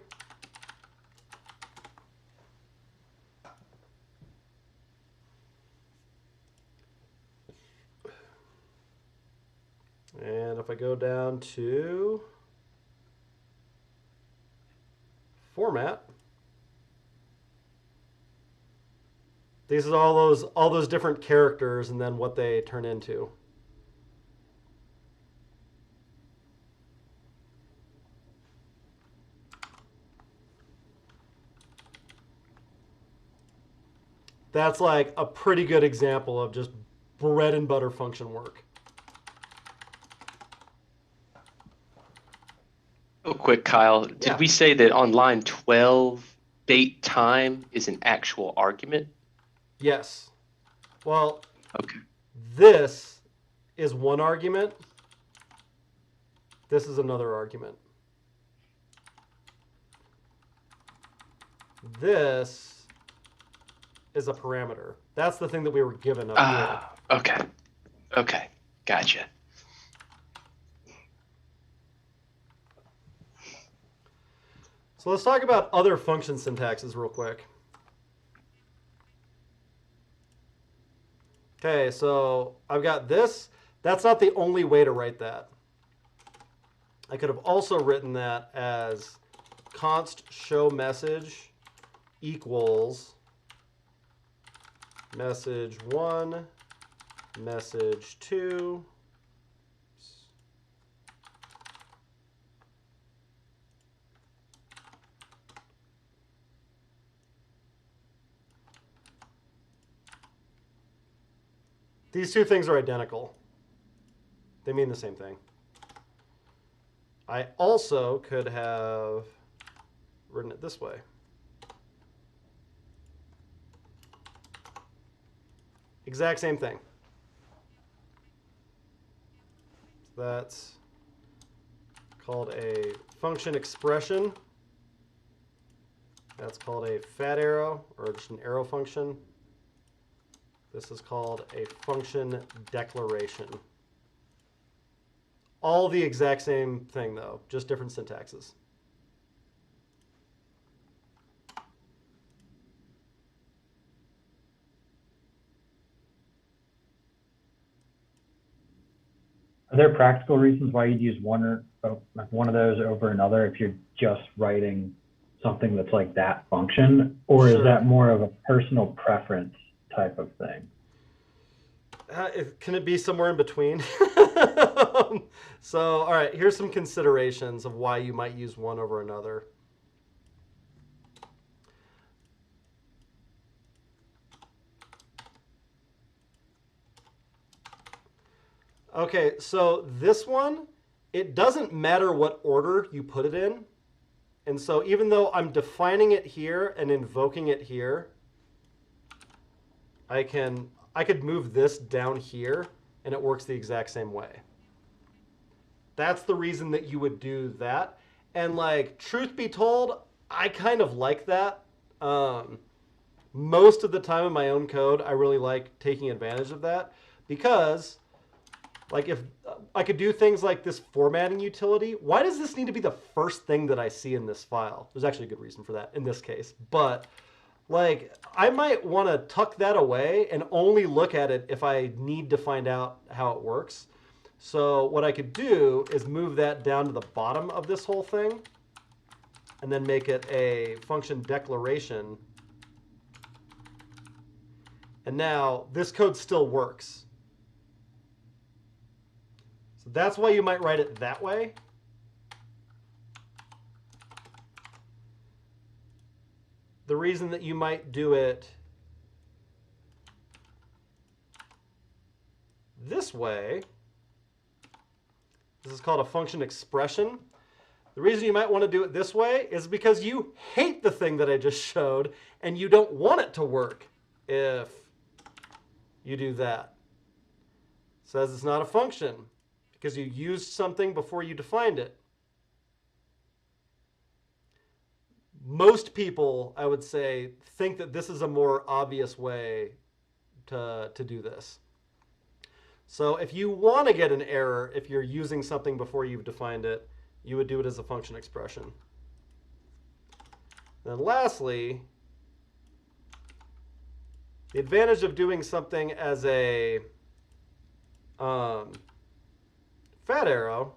And if I go down to format, these are all those different characters and then what they turn into. That's like a pretty good example of just bread and butter function work. Real quick, Kyle, did we say that on line 12, date time is an actual argument? Yes. Well, okay. This is one argument. This is another argument. This is a parameter. That's the thing that we were given up here. Okay. Okay. Gotcha. So let's talk about other function syntaxes real quick. Okay, so I've got this. That's not the only way to write that. I could have also written that as const show message equals message 1, message 2. These two things are identical. They mean the same thing. I also could have written it this way. Exact same thing. So that's called a function expression. That's called a fat arrow, or just an arrow function. This is called a function declaration. All the exact same thing, though, just different syntaxes. Are there practical reasons why you'd use one of those over another if you're just writing something that's like that function? Or Sure. Is that more of a personal preference type of thing? Can it be somewhere in between? So, all right, here's some considerations of why you might use one over another. Okay, so this one, it doesn't matter what order you put it in. And so even though I'm defining it here and invoking it here, I could move this down here and it works the exact same way. That's the reason that you would do that. And like, truth be told, I kind of like that. Most of the time in my own code, I really like taking advantage of that because like if I could do things like this formatting utility, why does this need to be the first thing that I see in this file? There's actually a good reason for that in this case, but like I might want to tuck that away and only look at it if I need to find out how it works. So what I could do is move that down to the bottom of this whole thing and then make it a function declaration. And now this code still works. So that's why you might write it that way. The reason that you might do it this way, this is called a function expression. The reason you might want to do it this way is because you hate the thing that I just showed and you don't want it to work if you do that. It says it's not a function because you used something before you defined it. Most people, I would say, think that this is a more obvious way to do this. So if you want to get an error, if you're using something before you've defined it, you would do it as a function expression. Then lastly, the advantage of doing something as a fat arrow,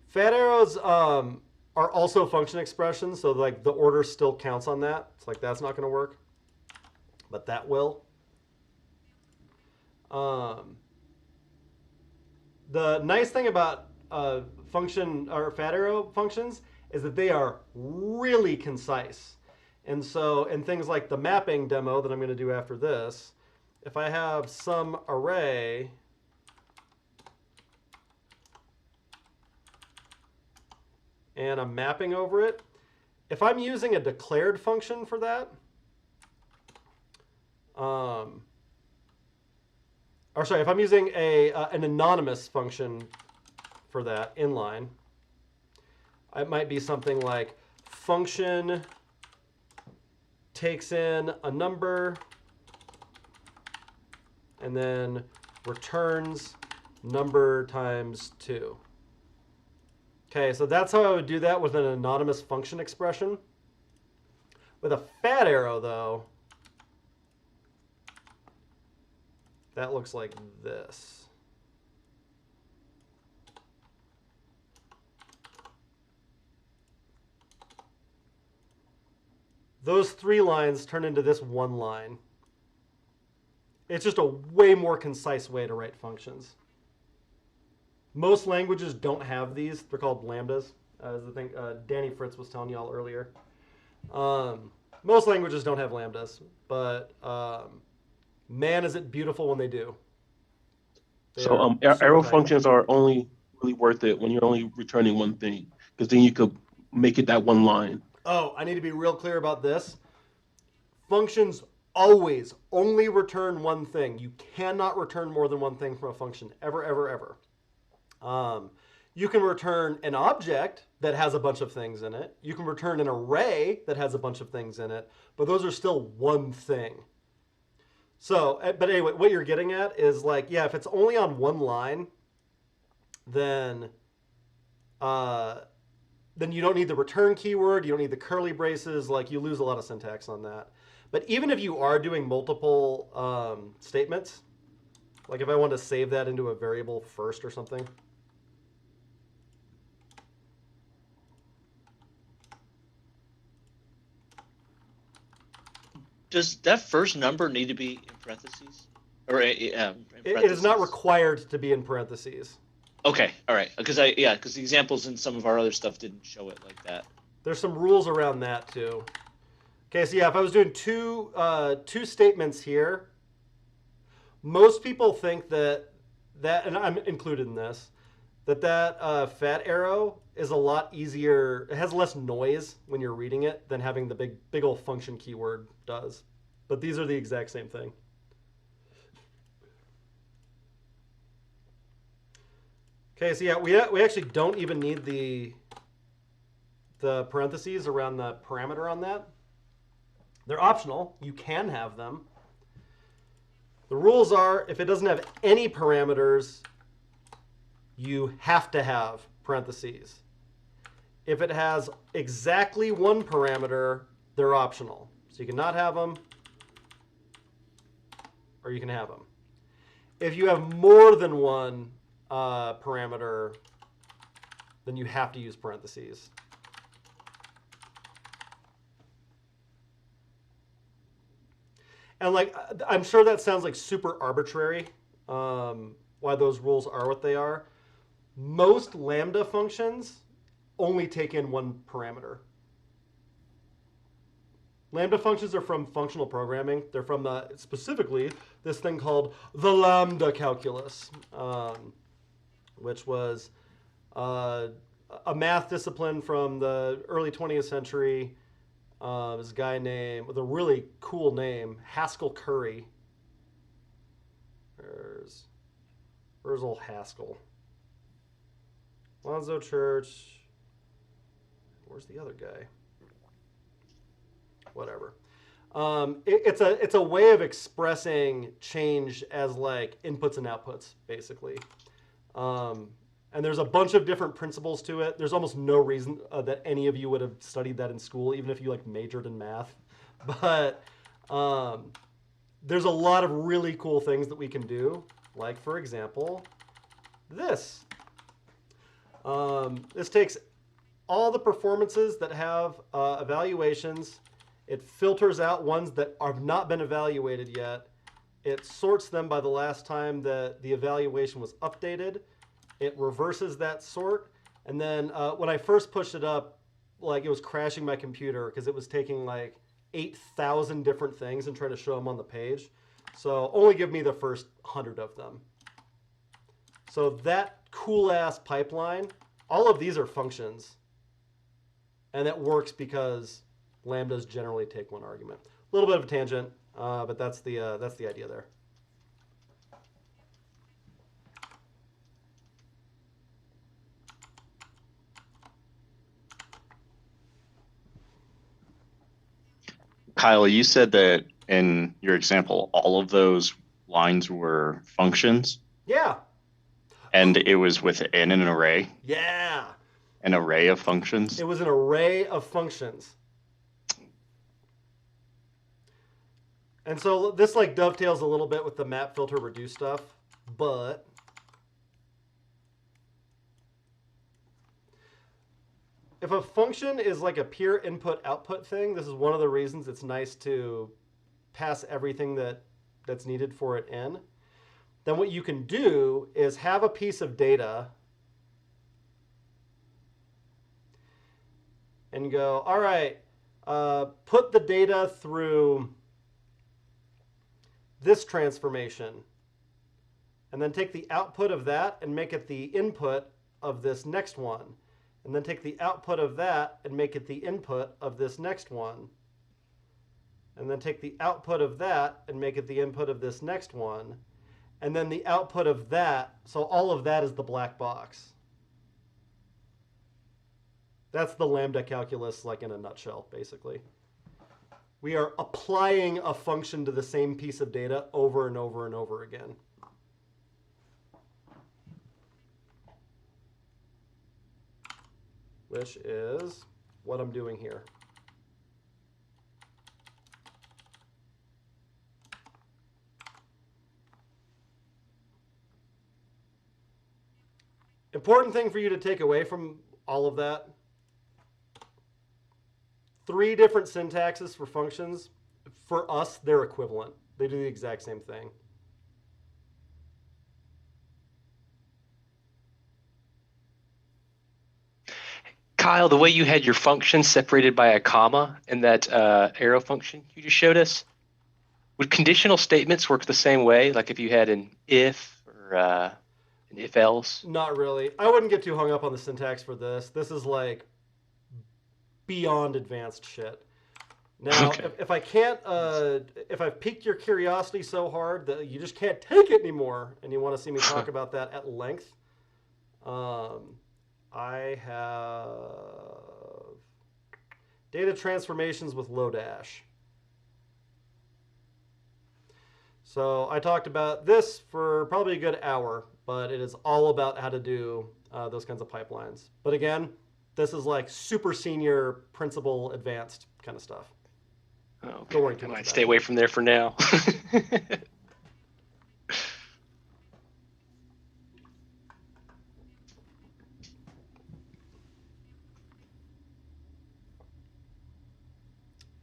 fat arrows are also function expressions, so like the order still counts on that. It's like that's not going to work, but that will. The nice thing about function or fat arrow functions is that they are really concise. And so in things like the mapping demo that I'm going to do after this, if I have some array and I'm mapping over it, if I'm using a declared function for that, or sorry, if I'm using an anonymous function for that inline, it might be something like function takes in a number and then returns number times 2. Okay, so that's how I would do that with an anonymous function expression. With a fat arrow, though, that looks like this. Those 3 lines turn into this 1 line. It's just a way more concise way to write functions. Most languages don't have these. They're called lambdas, as I think Danny Fritz was telling y'all earlier. Most languages don't have lambdas, but man, is it beautiful when they do. So arrow functions are only really worth it when you're only returning one thing, because then you could make it that 1 line. Oh, I need to be real clear about this. Functions always only return one thing. You cannot return more than one thing from a function, ever, ever, ever. You can return an object that has a bunch of things in it. You can return an array that has a bunch of things in it, but those are still one thing. So, but anyway, what you're getting at is like, yeah, if it's only on 1 line, then you don't need the return keyword, you don't need the curly braces, like you lose a lot of syntax on that. But even if you are doing multiple statements, like if I want to save that into a variable first or something. Does that first number need to be in parentheses? Or in parentheses? It is not required to be in parentheses. Okay, all right. Because the examples in some of our other stuff didn't show it like that. There's some rules around that too. Okay, so yeah, if I was doing two statements here, most people think that, and I'm included in this, that fat arrow is a lot easier. It has less noise when you're reading it than having the big old function keyword does. But these are the exact same thing. Okay, so yeah, we actually don't even need the parentheses around the parameter on that. They're optional. You can have them. The rules are, if it doesn't have any parameters, you have to have parentheses. If it has exactly 1 parameter, they're optional. So you can not have them, or you can have them. If you have more than 1 parameter, then you have to use parentheses. And like, I'm sure that sounds like super arbitrary, why those rules are what they are. Most Lambda functions only take in 1 parameter. Lambda functions are from functional programming. They're from specifically this thing called the Lambda calculus, which was a math discipline from the early 20th century. This guy named, with a really cool name, Haskell Curry. Where's old Haskell? Lonzo Church. Where's the other guy? Whatever. It's a way of expressing change as like inputs and outputs, basically. And there's a bunch of different principles to it. There's almost no reason that any of you would have studied that in school, even if you like majored in math. But there's a lot of really cool things that we can do. Like, for example, this. This takes all the performances that have evaluations. It filters out ones that have not been evaluated yet. It sorts them by the last time that the evaluation was updated. It reverses that sort. And then when I first pushed it up, like it was crashing my computer because it was taking like 8,000 different things and trying to show them on the page. So only give me the first 100 of them. So that cool ass pipeline, all of these are functions. And that works because lambdas generally take 1 argument. A little bit of a tangent, but that's the idea there. Kyle, you said that in your example, all of those lines were functions. Yeah. And it was within an array. Yeah. An array of functions. It was an array of functions. And so this like dovetails a little bit with the map filter reduce stuff, but if a function is like a pure input-output thing, this is one of the reasons it's nice to pass everything that's needed for it in. Then what you can do is have a piece of data and go, all right, put the data through this transformation, and then take the output of that and make it the input of this next one. And then take the output of that and make it the input of this next one. And then take the output of that and make it the input of this next one. And then the output of that, so all of that is the black box. That's the lambda calculus, like in a nutshell, basically. We are applying a function to the same piece of data over and over and over again. Which is what I'm doing here. Important thing for you to take away from all of that. 3 different syntaxes for functions. For us, they're equivalent. They do the exact same thing. Kyle, the way you had your function separated by a comma in that arrow function you just showed us, would conditional statements work the same way? Like if you had an if or an if else? Not really. I wouldn't get too hung up on the syntax for this. This is like beyond advanced shit. Now, Okay. if I can't, if I've piqued your curiosity so hard that you just can't take it anymore, and you want to see me talk about that at length, I have data transformations with Lodash. So I talked about this for probably a good hour, but it is all about how to do those kinds of pipelines. But again, this is like super senior, principal, advanced kind of stuff. Okay. Don't worry too I much might about stay it. away from there for now.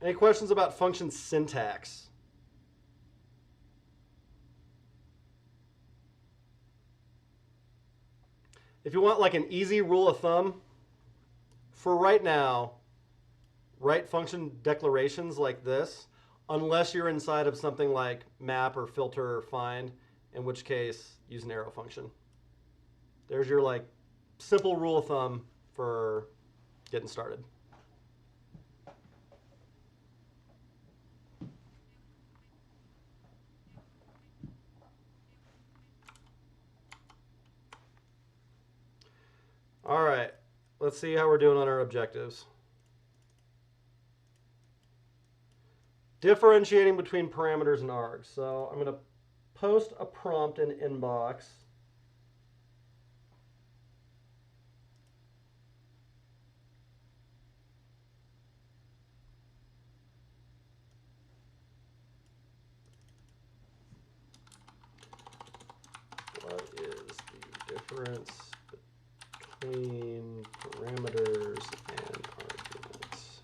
Any questions about function syntax? If you want like an easy rule of thumb, for right now, write function declarations like this, unless you're inside of something like map or filter or find, in which case use an arrow function. There's your like simple rule of thumb for getting started. All right, let's see how we're doing on our objectives. Differentiating between parameters and args. So I'm going to post a prompt in inbox. What is the difference between parameters and arguments?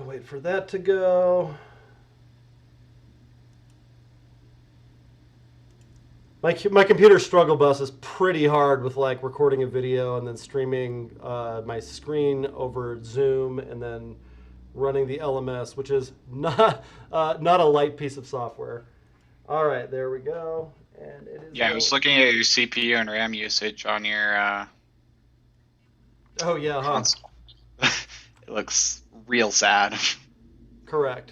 Wait for that to go. My computer struggle bus is pretty hard with like recording a video and then streaming my screen over Zoom and then running the LMS, which is not a light piece of software. All right, there we go. And it is. Yeah, I was looking at your CPU and RAM usage on your Oh yeah, huh? console. It looks real sad. Correct.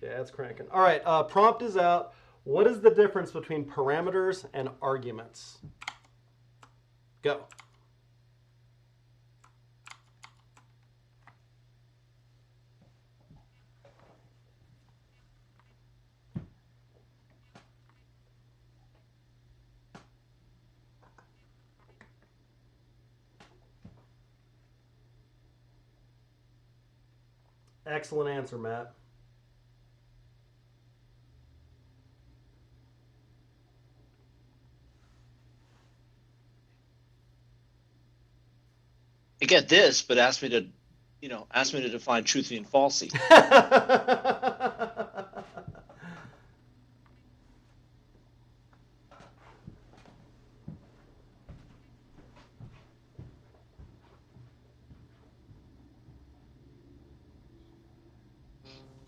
Yeah, it's cranking. All right, prompt is out. What is the difference between parameters and arguments? Go. Excellent answer, Matt. I get this, but ask me to define truthy and falsy.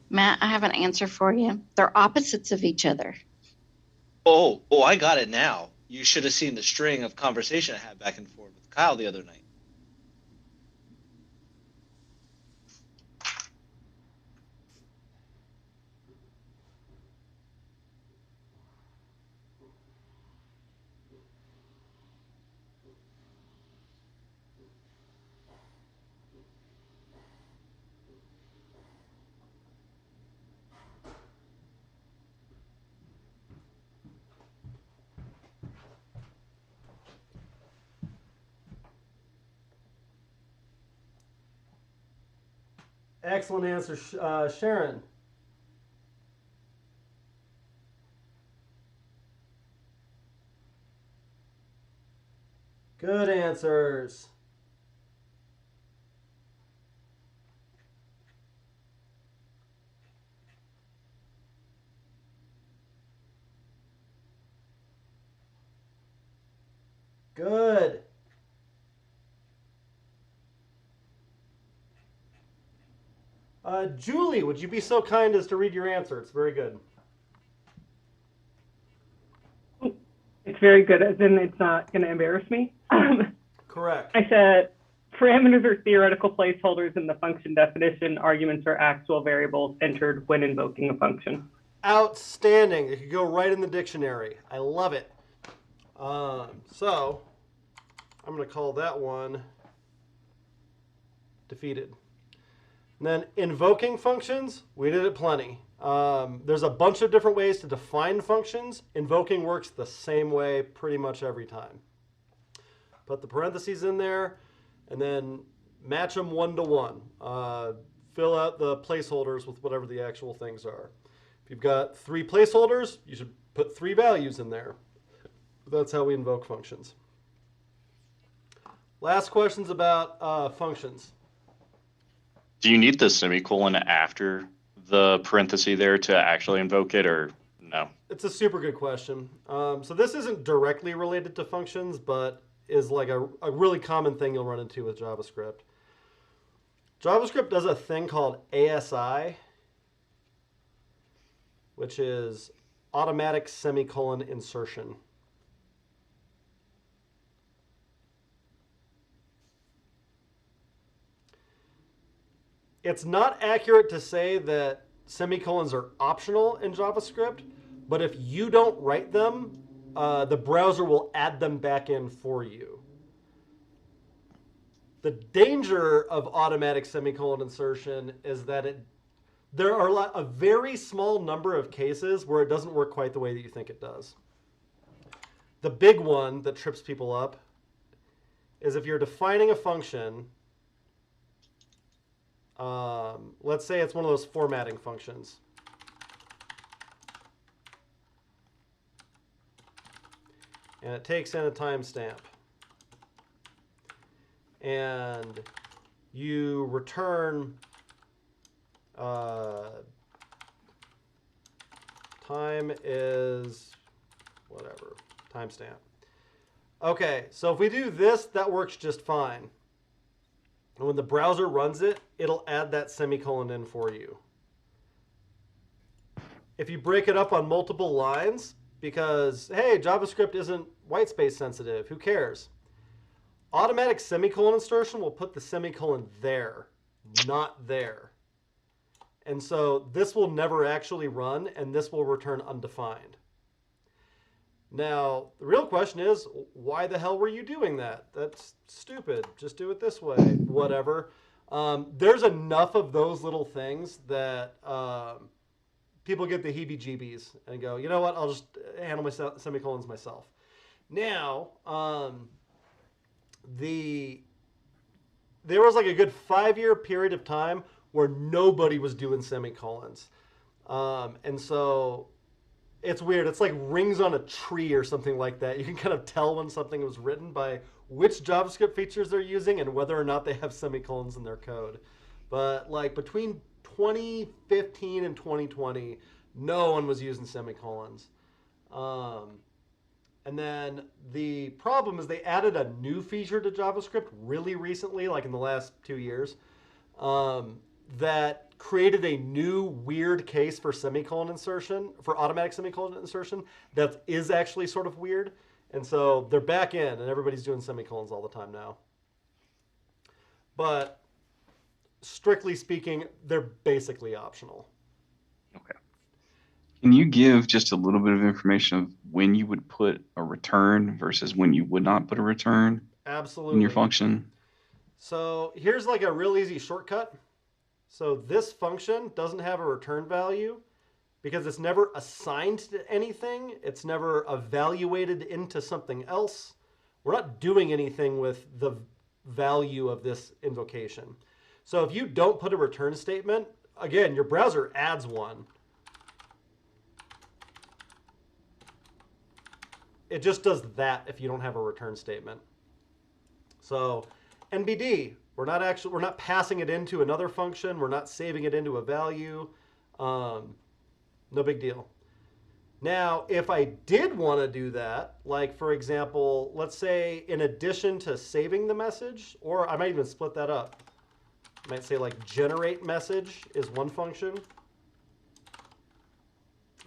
Matt, I have an answer for you. They're opposites of each other. Oh, I got it now. You should have seen the string of conversation I had back and forth with Kyle the other night. Excellent answer, Sharon. Good answers. Good. Julie, would you be so kind as to read your answer? It's very good. It's very good, as in it's not going to embarrass me. Correct. I said parameters are theoretical placeholders in the function definition. Arguments are actual variables entered when invoking a function. Outstanding. It could go right in the dictionary. I love it. So I'm going to call that one defeated. And then invoking functions, we did it plenty. There's a bunch of different ways to define functions. Invoking works the same way pretty much every time. Put the parentheses in there, and then match them one-to-one. Fill out the placeholders with whatever the actual things are. If you've got 3 placeholders, you should put 3 values in there. That's how we invoke functions. Last question's about functions. Do you need the semicolon after the parenthesis there to actually invoke it, or no? It's a super good question. So this isn't directly related to functions, but is like a really common thing you'll run into with JavaScript. JavaScript does a thing called ASI, which is automatic semicolon insertion. It's not accurate to say that semicolons are optional in JavaScript, but if you don't write them, the browser will add them back in for you. The danger of automatic semicolon insertion is that there are a very small number of cases where it doesn't work quite the way that you think it does. The big one that trips people up is if you're defining a function. Let's say it's one of those formatting functions. And it takes in a timestamp. And you return time is whatever, timestamp. Okay, so if we do this, that works just fine. And when the browser runs it, it'll add that semicolon in for you. If you break it up on multiple lines, because, hey, JavaScript isn't whitespace sensitive, who cares? Automatic semicolon insertion will put the semicolon there, not there. And so this will never actually run, and this will return undefined. Now, the real question is, why the hell were you doing that? That's stupid. Just do it this way. Whatever. There's enough of those little things that people get the heebie-jeebies and go, you know what, I'll just handle my semicolons myself. Now, there was like a good 5-year period of time where nobody was doing semicolons. And so it's weird. It's like rings on a tree or something like that. You can kind of tell when something was written by which JavaScript features they're using and whether or not they have semicolons in their code. But like between 2015 and 2020, no one was using semicolons. And then the problem is they added a new feature to JavaScript really recently, like in the last 2 years, that created a new weird case for semicolon insertion, for automatic semicolon insertion, that is actually sort of weird. And so they're back in, and everybody's doing semicolons all the time now. But strictly speaking, they're basically optional. Okay. Can you give just a little bit of information of when you would put a return versus when you would not put a return Absolutely. in your function? So here's like a real easy shortcut. So this function doesn't have a return value because it's never assigned to anything. It's never evaluated into something else. We're not doing anything with the value of this invocation. So if you don't put a return statement, again, your browser adds one. It just does that if you don't have a return statement. So NBD, we're not passing it into another function. We're not saving it into a value. No big deal. Now, if I did want to do that, like for example, let's say in addition to saving the message, or I might even split that up. I might say like generate message is one function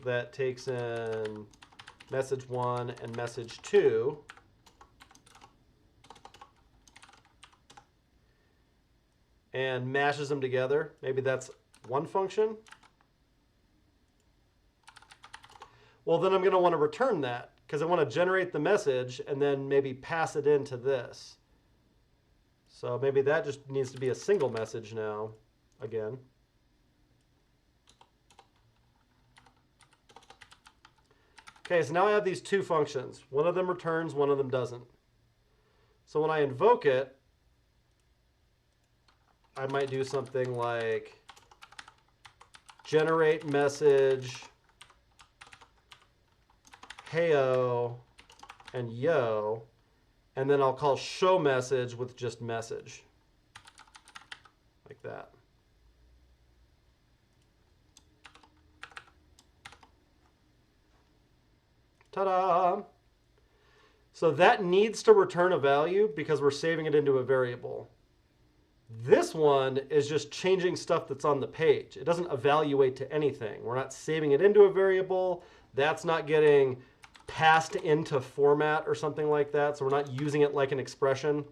that takes in message 1 and message 2. And mashes them together. Maybe that's one function. Well, then I'm going to want to return that because I want to generate the message and then maybe pass it into this. So maybe that just needs to be a single message now, again. Okay, so now I have these two functions. One of them returns, one of them doesn't. So when I invoke it, I might do something like generate message, heyo, and yo, and then I'll call show message with just message, like that. Ta-da! So that needs to return a value because we're saving it into a variable. This one is just changing stuff that's on the page. It doesn't evaluate to anything. We're not saving it into a variable. That's not getting passed into format or something like that. So we're not using it like an expression.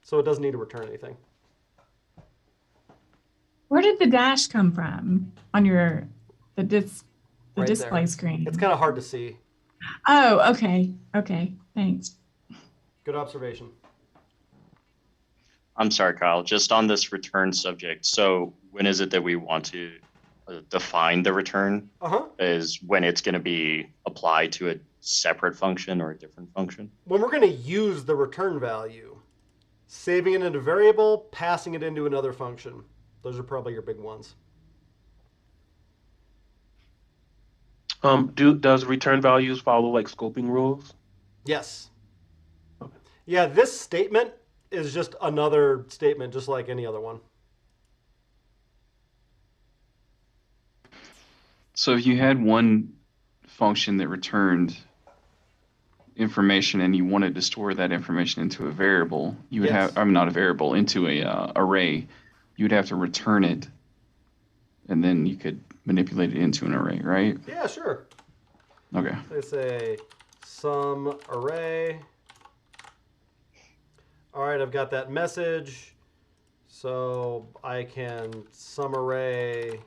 So it doesn't need to return anything. Where did the dash come from on the Right display there. screen? It's kind of hard to see. Oh, okay. Okay, thanks. Good observation. I'm sorry, Kyle, just on this return subject. So when is it that we want to define the return? Is when it's going to be applied to a separate function or a different function? When we're going to use the return value, saving it into a variable, passing it into another function. Those are probably your big ones. Does return values follow like scoping rules? Yes. Okay. Yeah, this statement is just another statement, just like any other one. So if you had one function that returned information and you wanted to store that information into a variable, you would have, not a variable, into a array, you would have to return it, and then you could manipulate it into an array, right? Yeah, sure. Okay. They say some array. All right, I've got that message. So I can SumArray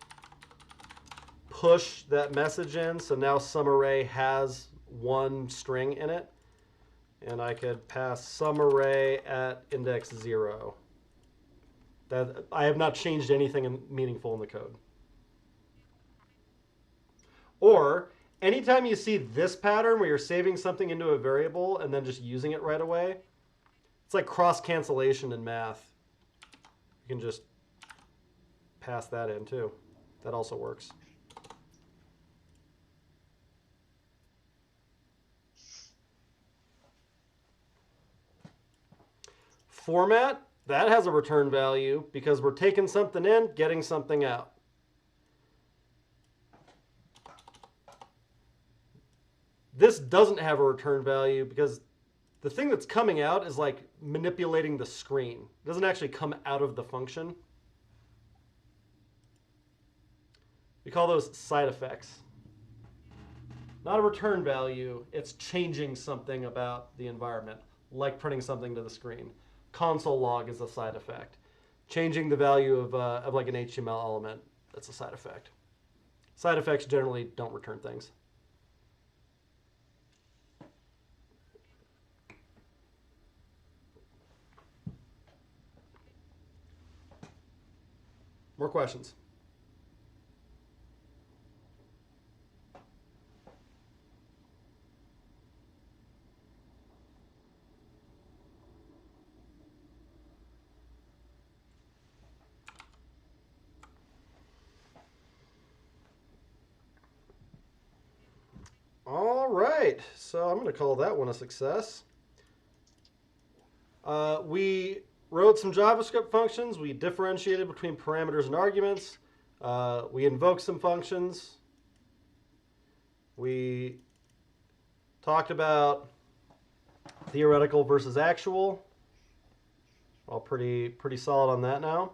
push that message in. So now SumArray has one string in it. And I could pass SumArray at index 0. That I have not changed anything meaningful in the code. Or anytime you see this pattern where you're saving something into a variable and then just using it right away, it's like cross cancellation in math. You can just pass that in too. That also works. Format, that has a return value because we're taking something in, getting something out. This doesn't have a return value because the thing that's coming out is like manipulating the screen. It doesn't actually come out of the function. We call those side effects. Not a return value, it's changing something about the environment, like printing something to the screen. Console log is a side effect. Changing the value of like an HTML element, that's a side effect. Side effects generally don't return things. More questions? All right, so I'm going to call that one a success. We wrote some JavaScript functions. We differentiated between parameters and arguments. We invoked some functions. We talked about theoretical versus actual. All pretty solid on that now.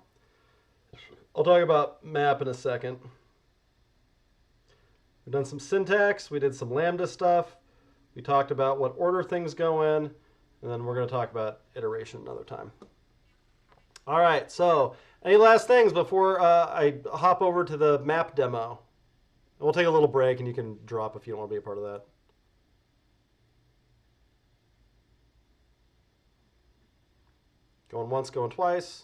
I'll talk about map in a second. We've done some syntax. We did some Lambda stuff. We talked about what order things go in. And then we're going to talk about iteration another time. All right, so any last things before I hop over to the map demo? We'll take a little break, and you can drop if you don't want to be a part of that. Going once, going twice.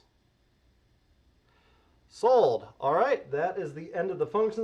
Sold. All right, that is the end of the functions.